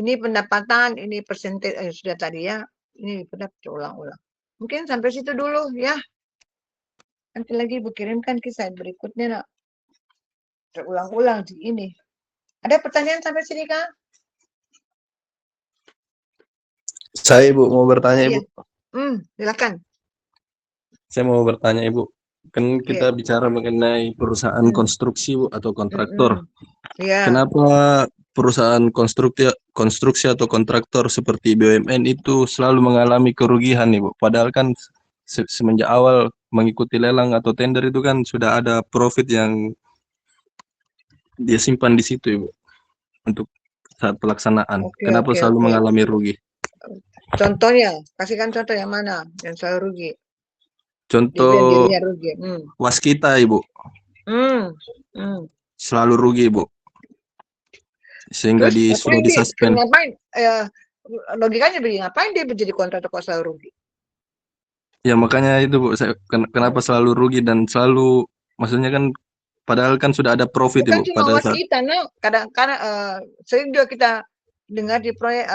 ini pendapatan, ini persentase sudah tadi ya. Ini pendapat ulang-ulang. Mungkin sampai situ dulu ya. Nanti lagi Ibu kirimkan kisah berikutnya nak. Terulang-ulang di ini. Ada pertanyaan sampai sini Kak? Saya Ibu mau bertanya Ibu. Silakan. Saya mau bertanya Ibu. Kan kita bicara mengenai perusahaan konstruksi Bu atau kontraktor. Kenapa perusahaan konstruksi atau kontraktor seperti BUMN itu selalu mengalami kerugian Ibu? Padahal kan semenjak awal mengikuti lelang atau tender itu kan sudah ada profit yang dia simpan di situ Ibu untuk saat pelaksanaan. Kenapa selalu mengalami rugi? Contohnya, kasihkan contoh yang mana yang selalu rugi? Contoh rugi. Waskita Ibu. Selalu rugi Ibu. Sehingga sudah disuspend. Ngapain? Logikanya begini, ngapain dia menjadi kontraktor kok selalu rugi? Ya makanya itu Bu, kenapa selalu rugi dan selalu, maksudnya kan padahal kan sudah ada profit Bukan Ibu cuma pada saat. Waskita, kadang-kadang sering juga kita dengar di proyek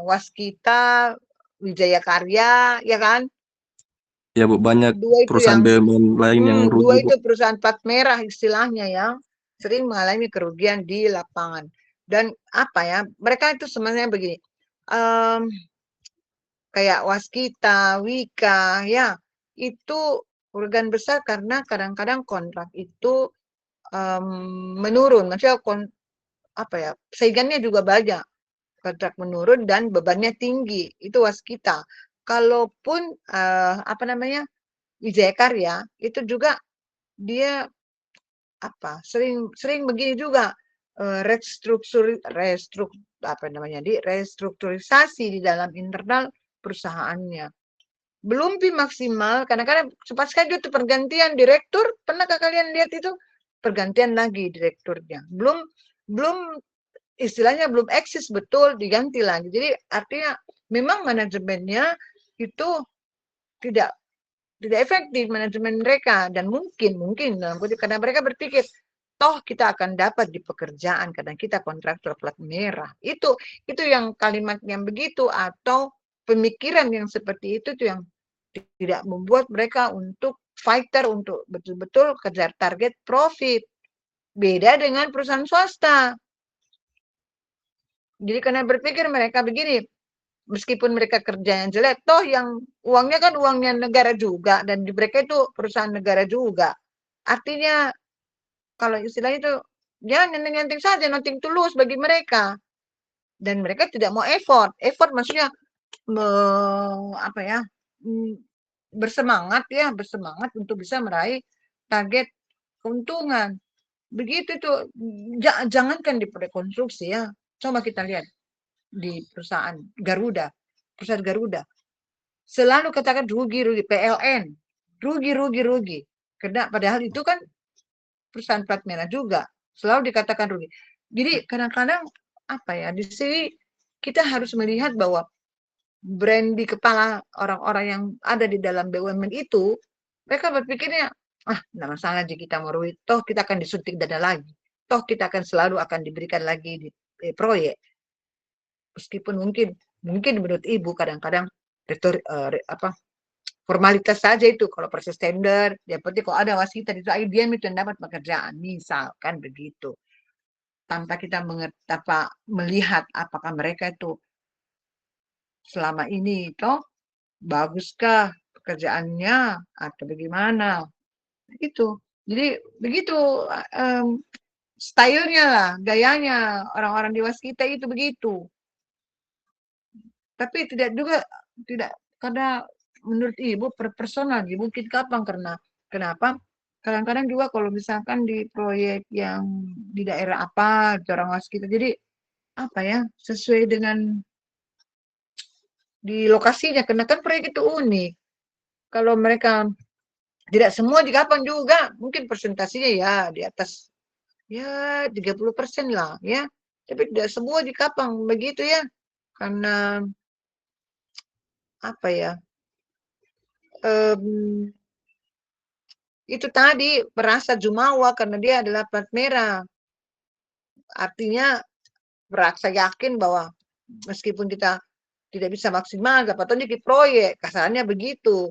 Waskita, Wijaya Karya, ya kan? Ya Bu, banyak perusahaan BUMN lain yang rugi. Dua itu perusahaan plat merah istilahnya ya, sering mengalami kerugian di lapangan. Dan apa ya, mereka itu sebenarnya begini, kayak Waskita, Wika, ya, itu kerugian besar karena kadang-kadang kontrak itu menurun, maksudnya apa ya, saingannya juga banyak, kontrak menurun dan bebannya tinggi, itu Waskita. Kalaupun apa namanya, Wijaya Karya itu juga dia apa sering begini juga restrukturisasi di dalam internal perusahaannya. Belum maksimal, kadang-kadang cepat sekali itu pergantian direktur. Pernahkah kalian lihat itu? Pergantian lagi direkturnya. Belum istilahnya belum eksis betul, diganti lagi. Jadi artinya memang manajemennya itu tidak efektif, manajemen mereka, dan mungkin karena mereka berpikir toh kita akan dapat di pekerjaan karena kita kontraktor plat merah. Itu yang kalimat yang begitu atau pemikiran yang seperti itu yang tidak membuat mereka untuk fighter untuk betul-betul kejar target profit. Beda dengan perusahaan swasta. Jadi karena berpikir mereka begini, meskipun mereka kerjanya jelek, toh yang uangnya kan uangnya negara juga, dan di mereka itu perusahaan negara juga. Artinya kalau istilahnya itu ya nyenting-nyenting saja, nothing tulus bagi mereka. Dan mereka tidak mau effort. Effort maksudnya apa ya? Bersemangat untuk bisa meraih target keuntungan. Begitu tuh, jangankan di rekonstruksi ya. Coba kita lihat di perusahaan Garuda. Selalu katakan rugi, PLN. Rugi. Karena padahal itu kan perusahaan plat merah juga. Selalu dikatakan rugi. Jadi kadang-kadang apa ya, di sini kita harus melihat bahwa brand di kepala orang-orang yang ada di dalam BUMN itu, mereka berpikirnya, nggak masalah jika kita mau rugi, toh kita akan disuntik dana lagi, toh kita akan selalu diberikan lagi di proyek. Meskipun mungkin menurut Ibu kadang-kadang formalitas saja itu, kalau proses tender, yang penting kalau ada wasit itu IBM itu yang dapat pekerjaan, misalkan begitu. Tanpa kita melihat apakah mereka itu selama ini toh baguskah pekerjaannya atau bagaimana itu. Jadi begitu stylenya lah, gayanya orang-orang di waskita itu begitu. Tapi tidak karena menurut Ibu personal, mungkin kapan, karena kenapa? Kadang-kadang juga kalau misalkan di proyek yang di daerah apa, orang waskita, jadi apa ya, sesuai dengan di lokasinya, karena kan proyek itu unik. Kalau mereka tidak semua di kapan juga, mungkin presentasinya ya di atas ya 30% lah ya. Tapi tidak semua di Kapang begitu ya. Karena apa ya? Itu tadi merasa jumawa karena dia adalah plat merah. Artinya merasa yakin bahwa meskipun kita tidak bisa maksimal, dapat tunjuk di proyek, kasarnya begitu.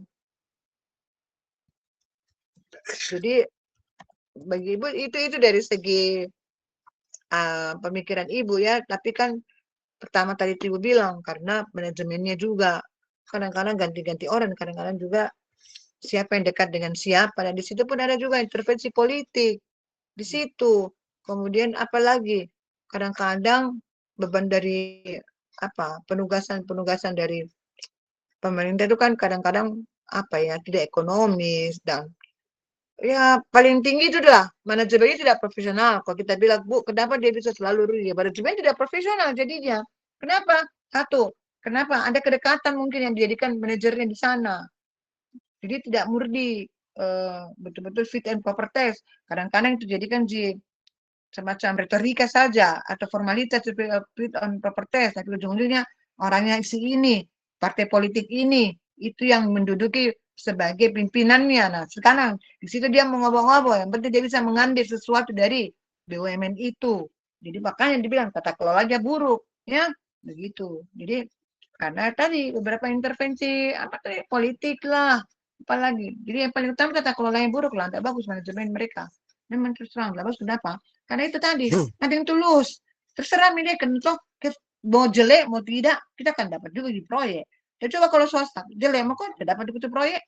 Jadi bagi Ibu itu dari segi pemikiran Ibu ya, tapi kan pertama tadi Ibu bilang karena manajemennya juga kadang-kadang ganti-ganti orang, kadang-kadang juga siapa yang dekat dengan siapa, dan di situ pun ada juga intervensi politik di situ. Kemudian apalagi kadang-kadang beban dari penugasan dari pemerintah itu kan kadang-kadang tidak ekonomis, dan ya paling tinggi itu adalah manajemennya tidak profesional. Kalau kita bilang, Bu, kenapa dia bisa selalu rugi? Manajemen tidak profesional jadinya. Kenapa? Satu, kenapa? Ada kedekatan mungkin yang dijadikan manajernya di sana. Jadi tidak murni betul-betul fit and proper test. Kadang-kadang itu jadikan semacam retorika saja atau formalitas fit and proper test. Tapi ujung-ujungnya orangnya ini, partai politik ini, itu yang menduduki sebagai pimpinannya. Nah, sekarang di situ dia mengobong-obong, yang penting dia bisa mengambil sesuatu dari BUMN itu. Jadi makanya dibilang tata kelolanya buruk, ya begitu. Jadi karena tadi beberapa intervensi politik lah, apalagi. Jadi yang paling utama tata kelola yang buruk lah, tidak bagus manajemen mereka. Memang terus terang, tidak bagus. Kenapa? Karena itu tadi, ada yang tulus. Terserah ini kentok, mau jelek, mau tidak, kita akan dapat juga di proyek. Ya coba kalau swasta, jelek, mau kok tidak dapat di proyek.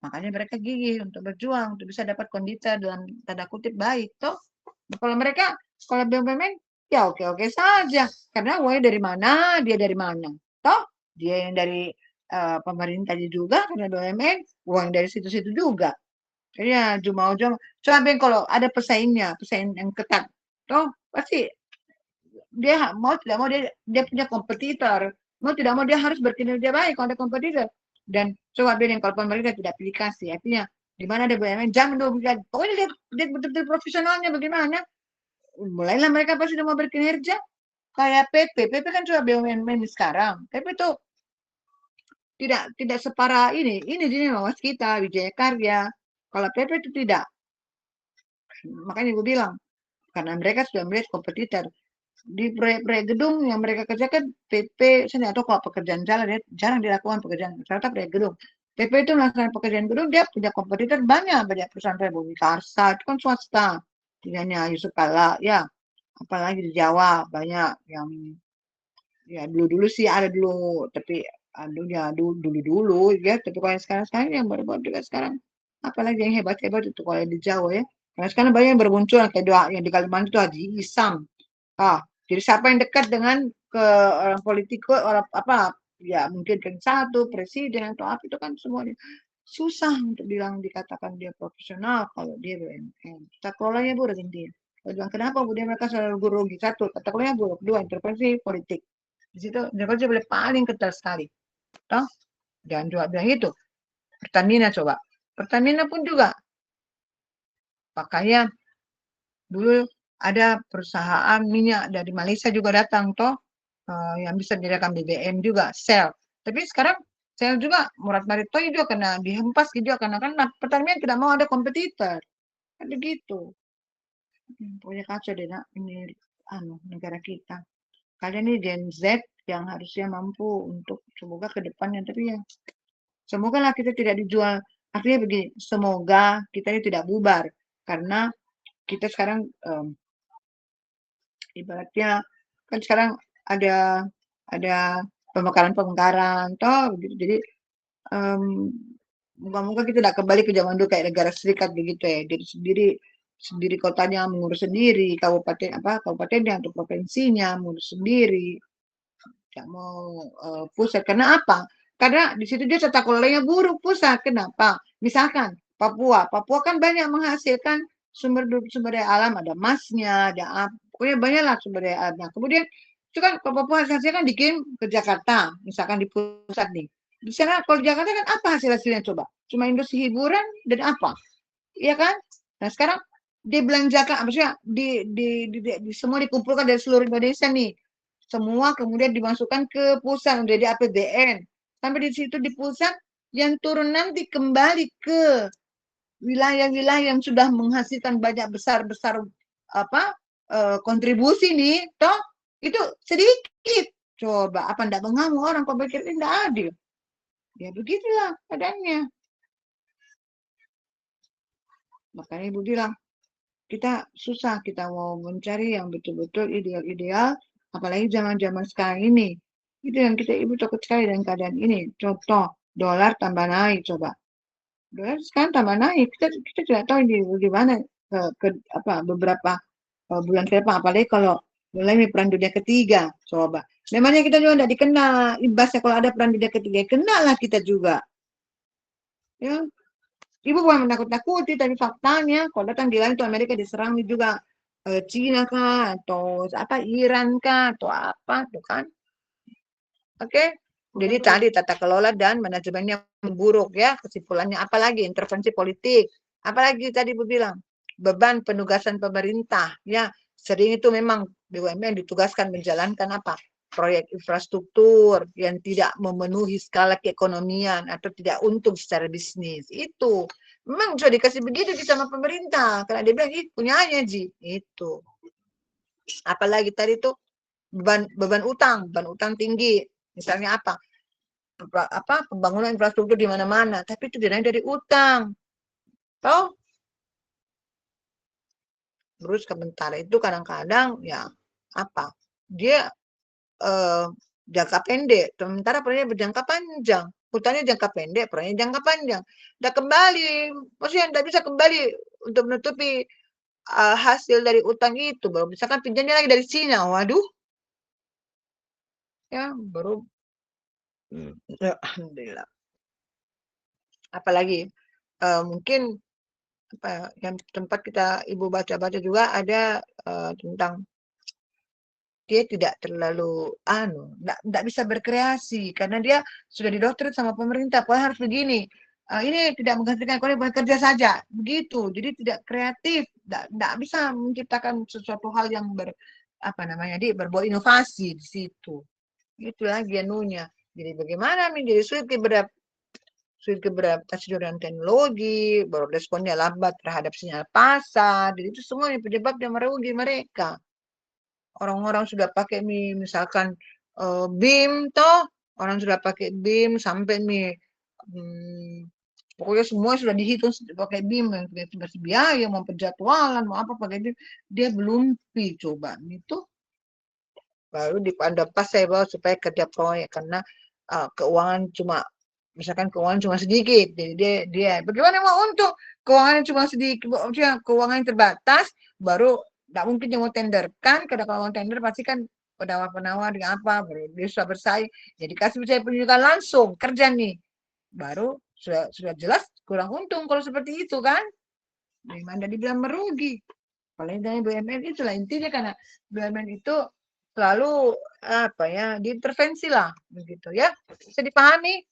Makanya mereka gigih untuk berjuang, untuk bisa dapat kondisi dalam tanda kutip baik. Toh, kalau mereka, kalau BUMN, ya oke-oke saja. Karena uangnya dari mana, dia dari mana. Toh, dia yang dari pemerintah juga, karena BUMN, uang dari situ-situ juga. Jadi ya, cuma coba kalau ada pesaing yang ketat. Toh, pasti dia mau tidak mau dia punya kompetitor. Mau tidak mau dia harus berkinerja baik kalau ada kompetitor. Dan coba yang kalau pemerintah tidak pilih kasih, artinya di mana ada BUMN, jangan dong, pokoknya lihat betul-betul profesionalnya bagaimana. Mulailah mereka pasti sudah mau berkinerja. Kayak PP kan sudah BUMN sekarang. PP itu tidak separah ini mawas kita, Wijaya Karya. Kalau PP itu tidak. Makanya gue bilang, karena mereka sudah melihat kompetitor. Di proyek-proyek gedung yang mereka kerjakan, PP, saya tidak tahu kalau pekerjaan jalan, ya, jarang dilakukan pekerjaan, ternyata proyek gedung. PP itu melakukan pekerjaan gedung, dia punya kompetitor banyak perusahaan Bumi Karsa, itu kan swasta. Tidak hanya Yusuf Kala, ya. Apalagi di Jawa, banyak yang Ya dulu-dulu sih ada dulu, tapi aduh ya dulu-dulu ya, tapi kalau yang sekarang-sekarang yang baru-baru juga sekarang, apalagi yang hebat-hebat itu kalau di Jawa ya. Karena sekarang banyak yang bermunculan kayak doa yang di Kalimantan itu Haji Isam. Jadi siapa yang dekat dengan ke orang politik, orang apa ya mungkin kan satu presiden atau apa itu kan semuanya susah untuk bilang dikatakan dia profesional kalau dia BUMN. Tata kelolanya buruk intinya. Kalau bilang kenapa Bu dia mereka selalu rugi satu, tata kelolanya buruk, dua intervensi politik. Di situ intervensi boleh paling ketat sekali. Toh? Jangan juga bilang itu. Pertamina coba. Pertamina pun juga pakaian dulu ada perusahaan minyak dari Malaysia juga datang toh yang bisa didirikan BBM juga sel. Tapi sekarang sel juga Murad Maritoy juga kena dihempas juga karena kan Pertamina tidak mau ada kompetitor. Kan begitu. Pokoknya kacau deh nak ini negara kita. Kalian ini Gen Z yang harusnya mampu untuk semoga ke depannya tapi ya semoga lah kita tidak dijual. Artinya begini, semoga kita ini tidak bubar karena kita sekarang ibaratnya kan sekarang ada pemekaran-pemekaran toh begitu. Jadi moga-moga kita tidak kembali ke zaman dulu kayak negara serikat begitu ya. Jadi sendiri kotanya mengurus sendiri, kabupatennya atau provinsinya mengurus sendiri. Tidak mau pusat. Karena apa? Karena di situ dia tata kelolanya buruk pusat. Kenapa? Misalkan Papua kan banyak menghasilkan sumber daya alam, ada emasnya, ada apa, pokoknya banyaklah sumber daya alamnya. Kemudian itu kan Papua hasilnya kan dikirim ke Jakarta, misalkan di pusat nih. Di sana kalau di Jakarta kan apa hasilnya coba? Cuma industri hiburan dan apa? Iya kan? Nah sekarang dibelanjakan, maksudnya semua dikumpulkan dari seluruh Indonesia nih. Semua kemudian dimasukkan ke pusat menjadi APBN. Sampai di situ di pusat yang turun nanti kembali ke wilayah-wilayah yang sudah menghasilkan banyak besar-besar kontribusi nih, toh itu sedikit. Coba apa ndak mengamuk orang kok pikir ini ndak adil? Ya begitulah keadaannya. Makanya Ibu bilang, kita susah kita mau mencari yang betul-betul ideal-ideal, apalagi zaman-zaman sekarang ini. Itu yang Ibu takut sekali dengan keadaan ini. Contoh, dolar tambah naik, coba. Dolar sekarang tambah naik, kita tidak tahu di mana beberapa bulan ke depan, apalagi kalau mulai perang dunia ketiga, coba. Memangnya kita juga tidak dikenal imbasnya kalau ada perang dunia ketiga, kenal lah kita juga. Ya, Ibu bukan menakut-nakuti, tapi faktanya kalau datang di lain itu Amerika diserang juga Cina kah, atau apa Iran kah, atau apa, tuh kan? Oke, jadi tadi tata kelola dan manajemennya buruk ya, kesimpulannya. Apalagi intervensi politik, apalagi tadi Bu bilang beban penugasan pemerintah ya, sering itu memang BUMN ditugaskan menjalankan apa? Proyek infrastruktur yang tidak memenuhi skala keekonomian atau tidak untung secara bisnis. Itu memang sudah dikasih begitu sama pemerintah karena dia bilang ih punyanya Ji itu. Apalagi tadi tuh beban utang tinggi. Misalnya apa pembangunan infrastruktur di mana-mana, tapi itu dinaik dari utang. Toh terus sementara itu kadang-kadang ya apa dia jangka pendek, sementara proyeknya berjangka panjang. Hutangnya jangka pendek, proyeknya jangka panjang. Udah kembali, maksudnya tidak bisa kembali untuk menutupi hasil dari utang itu. Baru misalkan pinjamnya lagi dari Cina, waduh, ya baru alhamdulillah. Apalagi mungkin apa yang tempat Ibu baca-baca juga ada tentang dia tidak terlalu enggak bisa berkreasi karena dia sudah didoktrin sama pemerintah pokoknya harus begini. Ini tidak menghasilkan kalian bekerja saja begitu. Jadi tidak kreatif, enggak bisa menciptakan sesuatu hal yang berbuat inovasi di situ. Itu lagi anunya. Jadi bagaimana menjadi sulit beradaptasi dengan teknologi, baru responnya lambat terhadap sinyal pasar, jadi itu semua penyebab yang merugi mereka. Orang-orang sudah pakai misalkan BIM toh, orang sudah pakai BIM sampai pokoknya semua sudah dihitung pakai BIM, kasih biaya, mau penjadwalan, mau apa pakai BIM, dia belum coba itu baru ada pas saya bawa supaya kerja proyek karena keuangan cuma misalkan keuangan cuma sedikit, jadi dia bagaimana mau untung keuangan cuma sedikit, keuangan terbatas, baru tidak mungkin dia mau tenderkan, karena kalau mau tender pasti kan penawar-penawar dengan apa, baru dia sudah bersaing, jadi kasih saya penunjukan langsung kerja nih, baru sudah jelas kurang untung kalau seperti itu kan, gimana dibilang merugi. Paling dari BUMN itulah intinya karena BUMN itu selalu apa ya diintervensi lah begitu ya, bisa dipahami?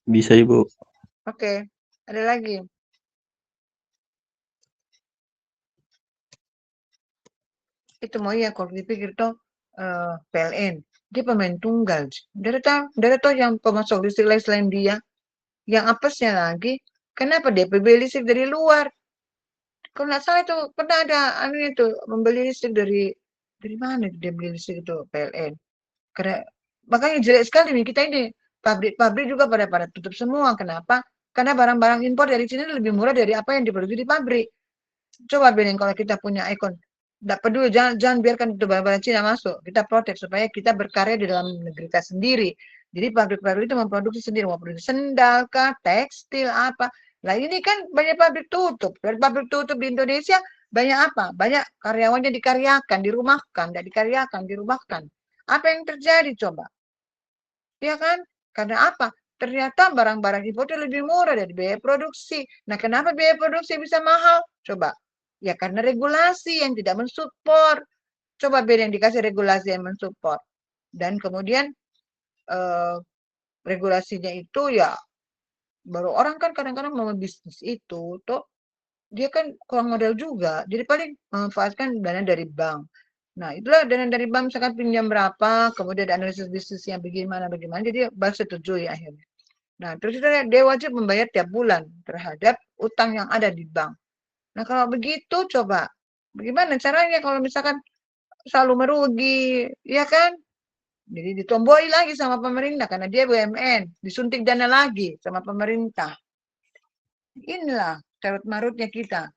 Bisa Ibu. Oke, ada lagi. Itu mau ya kalau dipikir tuh PLN dia pemain tunggal. Dari tuh yang pemasok listrik lain selain dia, yang apesnya lagi, kenapa dia beli listrik dari luar? Kalau nggak salah itu pernah ada anunya tuh membeli listrik dari mana dia beli listrik itu PLN. Karena makanya jelek sekali nih kita ini pabrik-pabrik juga pada tutup semua. Kenapa? Karena barang-barang impor dari sini lebih murah dari apa yang diproduksi di pabrik. Coba Bening kalau kita punya ikon, tidak peduli, jangan biarkan itu barang-barang Cina masuk. Kita protek supaya kita berkarya di dalam negeri kita sendiri. Jadi pabrik-pabrik itu memproduksi sendiri, mau produksi sendal kah, tekstil apa. Nah ini kan banyak pabrik tutup. Dan pabrik tutup di Indonesia banyak apa? Banyak karyawannya dikaryakan, dirumahkan, tidak dikaryakan, dirumahkan. Apa yang terjadi coba? Ya kan? Karena apa? Ternyata barang-barang impor itu lebih murah dari biaya produksi. Nah, kenapa biaya produksi bisa mahal? Coba. Ya karena regulasi yang tidak mensupport. Coba beda yang dikasih regulasi yang mensupport. Dan kemudian eh, regulasinya itu ya baru orang kan kadang-kadang mau bisnis itu tuh dia kan kurang modal juga. Jadi paling memanfaatkan dana dari bank. Nah, itulah dana dari bank misalkan pinjam berapa, kemudian ada analisis bisnisnya bagaimana, jadi bank setujui akhirnya. Nah, terus itu dia wajib membayar tiap bulan terhadap utang yang ada di bank. Nah, kalau begitu coba, bagaimana caranya kalau misalkan selalu merugi, ya kan? Jadi ditomboi lagi sama pemerintah karena dia BUMN, disuntik dana lagi sama pemerintah. Inilah carut marutnya kita.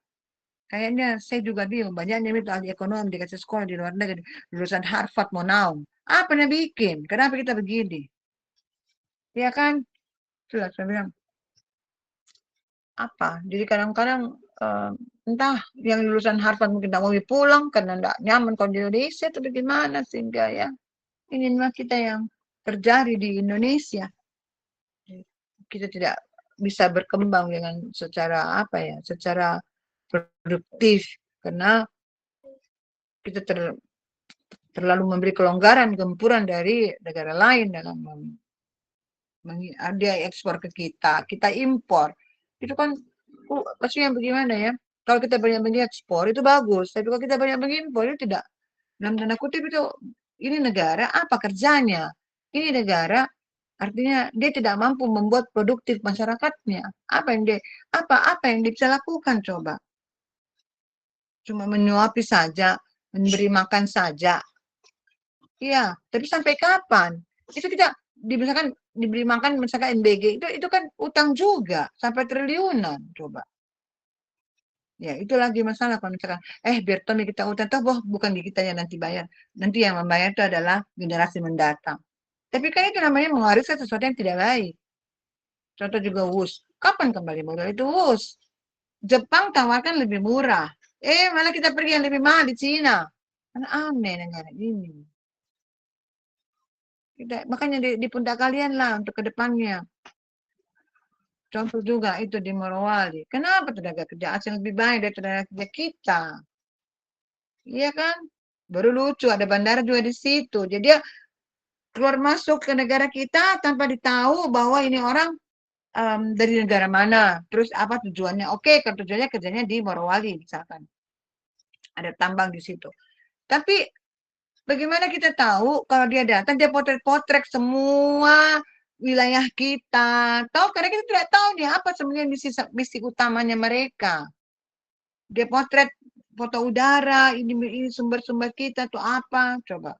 Kayaknya saya juga bingung, banyaknya itu ahli ekonomi dikasih sekolah di luar negeri, lulusan Harvard mau naung. Apa yang bikin? Kenapa kita begini? Ya kan? Itulah saya bilang, apa? Jadi kadang-kadang entah yang lulusan Harvard mungkin tidak mau pulang karena tidak nyaman kalau di Indonesia itu bagaimana sehingga ya inilah kita yang terjadi di Indonesia. Kita tidak bisa berkembang dengan secara apa ya, secara produktif karena kita terlalu memberi kelonggaran, gempuran dari negara lain dalam dia ekspor ke kita impor. Itu kan maksudnya bagaimana ya? Kalau kita banyak mengekspor itu bagus, tapi kalau kita banyak mengimpor itu tidak. Dalam tanda kutip itu ini negara apa kerjanya? Ini negara artinya dia tidak mampu membuat produktif masyarakatnya. Apa yang dia bisa lakukan coba? Cuma menyuapi saja, memberi makan saja. Iya, tapi sampai kapan? Itu kita misalkan diberi makan misalkan MBG itu kan utang juga sampai triliunan coba. Ya, itu lagi masalah kalau misalkan biar Tommy kita utang toh bukan di kita yang nanti bayar. Nanti yang membayar itu adalah generasi mendatang. Tapi kan itu namanya mewariskan sesuatu yang tidak baik. Contoh juga WUS. Kapan kembali modal itu WUS? Jepang tawarkan lebih murah. Malah kita pergi yang lebih mahal di Cina. Karena aneh negara ini. Makanya di pundak kalian lah untuk kedepannya. Contoh juga itu di Morowali. Kenapa tenaga kerja asing lebih baik dari tenaga kerja kita? Iya kan? Baru lucu ada bandara juga di situ. Jadi dia keluar masuk ke negara kita tanpa ditahu bahwa ini orang dari negara mana. Terus apa tujuannya? Oke, kalau tujuannya kerjanya di Morowali misalkan. Ada tambang di situ. Tapi bagaimana kita tahu kalau dia datang dia potret-potret semua wilayah kita. Tahu karena kita tidak tahu nih apa sebenarnya misi utamanya mereka. Dia potret foto udara, ini sumber-sumber kita tuh apa? Coba.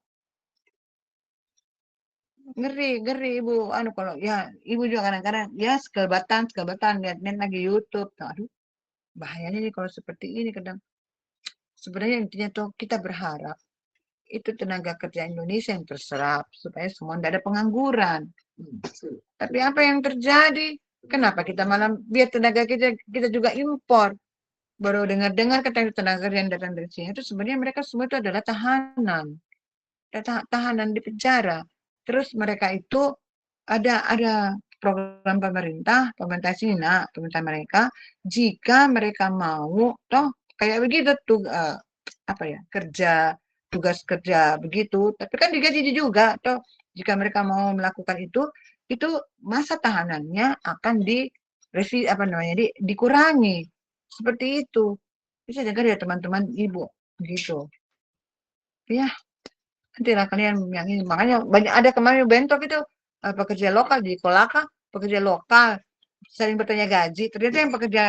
Ngeri Ibu. Kalau ya Ibu juga kadang-kadang ya sekelbatan lihat lagi YouTube. Aduh, bahayanya nih kalau seperti ini kadang. Sebenarnya intinya tuh kita berharap itu tenaga kerja Indonesia yang terserap supaya semua tidak ada pengangguran. Tapi apa yang terjadi? Kenapa kita malah biar tenaga kita juga impor? Baru dengar-dengar kata tenaga kerja yang datang dari sini itu sebenarnya mereka semua itu adalah tahanan, tahanan di penjara. Terus mereka itu ada program pemerintah Cina, pemerintah mereka, jika mereka mau, toh kayak begitu tuh apa ya tugas kerja begitu, tapi kan digaji juga, toh jika mereka mau melakukan itu masa tahanannya akan dikurangi seperti itu. Bisa dengar ya teman-teman ibu gitu. Ya, nantilah kalian yang ini. Makanya banyak ada kemarin bentrok itu pekerja lokal di Kolaka, pekerja lokal saling bertanya gaji. Ternyata yang pekerja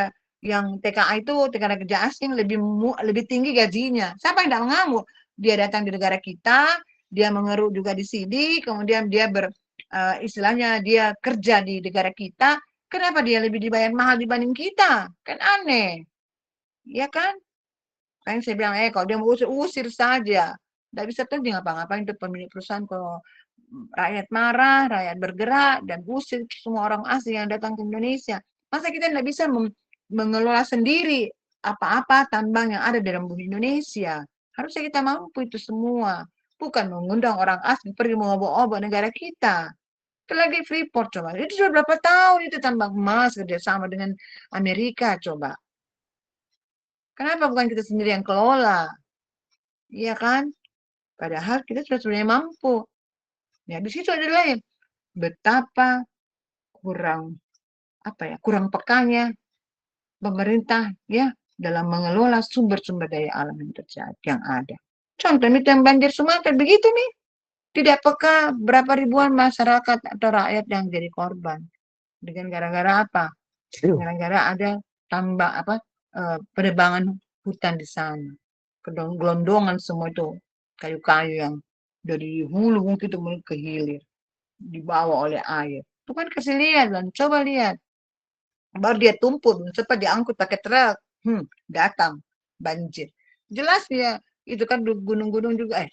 yang TKA itu tenaga kerja asing lebih tinggi gajinya. Siapa yang tidak mengamuk? Dia datang di negara kita, dia mengeruh juga di sini, kemudian dia istilahnya dia kerja di negara kita. Kenapa dia lebih dibayar mahal dibanding kita? Kan aneh. Ya kan? Kan saya bilang, kalau dia mau usir saja. Tidak bisa terjadi ngapa-ngapain itu pemilik perusahaan kalau rakyat marah, rakyat bergerak, dan usir semua orang asing yang datang ke Indonesia. Masa kita tidak bisa mengelola sendiri apa-apa tambang yang ada dalam bumi Indonesia? Harusnya kita mampu itu semua. Bukan mengundang orang asing pergi mengobok-obok negara kita. Apalagi Freeport coba. Itu sudah berapa tahun itu tambang emas kerjasama dengan Amerika coba. Kenapa bukan kita sendiri yang kelola? Iya kan? Padahal kita sudah sebenarnya mampu. Ya, di situ ada lain. Betapa kurang kurang pekanya pemerintah ya dalam mengelola sumber-sumber daya alam yang ada. Contoh itu yang banjir Sumatera begitu nih. Tidak peka berapa ribuan masyarakat atau rakyat yang jadi korban. Dengan gara-gara apa? Gara-gara ada penebangan hutan di sana. Gelondongan semua itu kayu-kayu yang dari hulu mungkin itu ke hilir dibawa oleh air. Itu kan kasih lihat dan coba lihat. Baru dia tumpul, cepat diangkut pakai truk. Datang banjir. Jelas ya, itu kan gunung-gunung juga,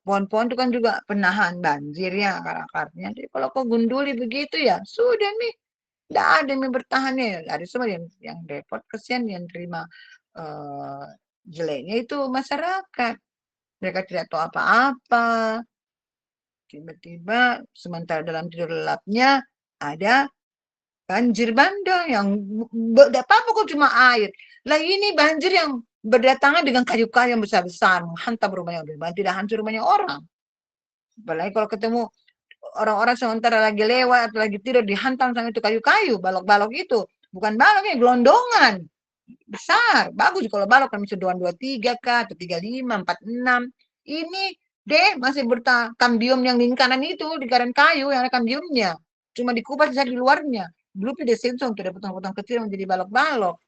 pohon-pohon itu kan juga penahan banjir ya akar-akarnya. Jadi kalau kau gunduli begitu ya, sudah nih. Tidak ada yang bertahannya. Ada semua yang repot, kesian yang terima jeleknya itu masyarakat. Mereka tidak tahu apa-apa. Tiba-tiba sementara dalam tidur lelapnya ada banjir bandang yang tidak apa-apa kok cuma air. Lah ini banjir yang berdatangan dengan kayu-kayu yang besar-besar menghantam rumahnya orang, tidak hancur rumahnya orang. Apalagi kalau ketemu orang-orang sementara lagi lewat atau lagi tidur dihantam sama itu kayu-kayu, balok-balok itu. Bukan baloknya, gelondongan. Besar, bagus kalau balok kan bisa 223 kah, atau 35, 46. Ini deh masih kambium yang lingkaran itu, lingkaran kayu yang ada kambiumnya. Cuma dikupas saja di luarnya. Belum disensor untuk ada potong-potong kecil menjadi balok-balok.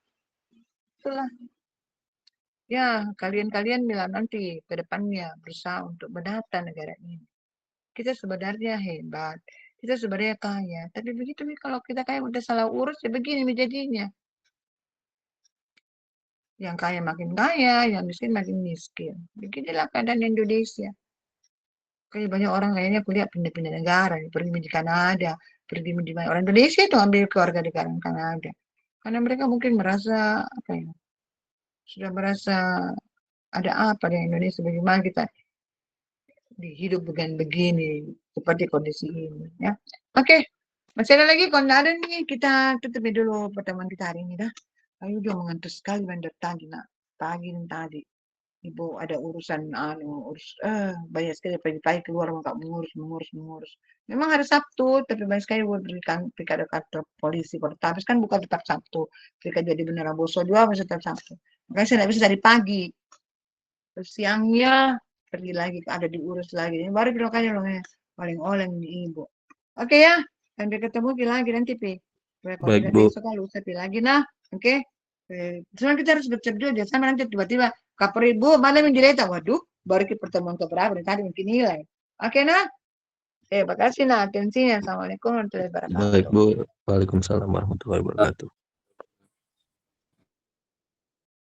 Itulah. Ya, kalian-kalian bilang nanti ke depannya berusaha untuk menata negara ini. Kita sebenarnya hebat, kita sebenarnya kaya. Tapi begitu nih kalau kita kaya udah salah urus ya begini jadinya. Yang kaya makin kaya, yang miskin makin miskin. Beginilah keadaan Indonesia. Kayak banyak orang kayaknya kuliah pindah-pindah negara, pergi di Kanada, pergi di orang Indonesia itu ambil keluarga di Kanada. Karena mereka mungkin merasa sudah merasa ada apa di Indonesia, bagaimana kita hidup dengan begini seperti kondisi ini ya. Oke, masih ada lagi kalau ada nih kita tutup dulu pertemuan kita hari ini dah. Ayo udah mengantuk sekali bandar tadi tadi ibu ada urusan banyak sekali pagi-pagi keluar nggak mengurus. Memang hari Sabtu tapi banyak sekali buat berikan ada kantor polisi tapi kan bukan tetap Sabtu ketika jadi beneran boso juga masih tetap Sabtu makanya saya nggak bisa dari pagi terus siangnya pergi lagi ada diurus lagi ini baru makanya oleng-oleng nih ibu oke ya sampai ketemu lagi nanti kalau Baik, tidak Bu. besok kalau usah lagi oke. Cuma kita harus bercerdas dia sama nanti tiba-tiba kapan ibu mana menjelita waduh baru kita pertemuan keberapa tadi mungkin nilai oke terima kasih atensinya assalamualaikum warahmatullahi wabarakatuh Baik, Bu. Waalaikumsalam warahmatullahi wabarakatuh.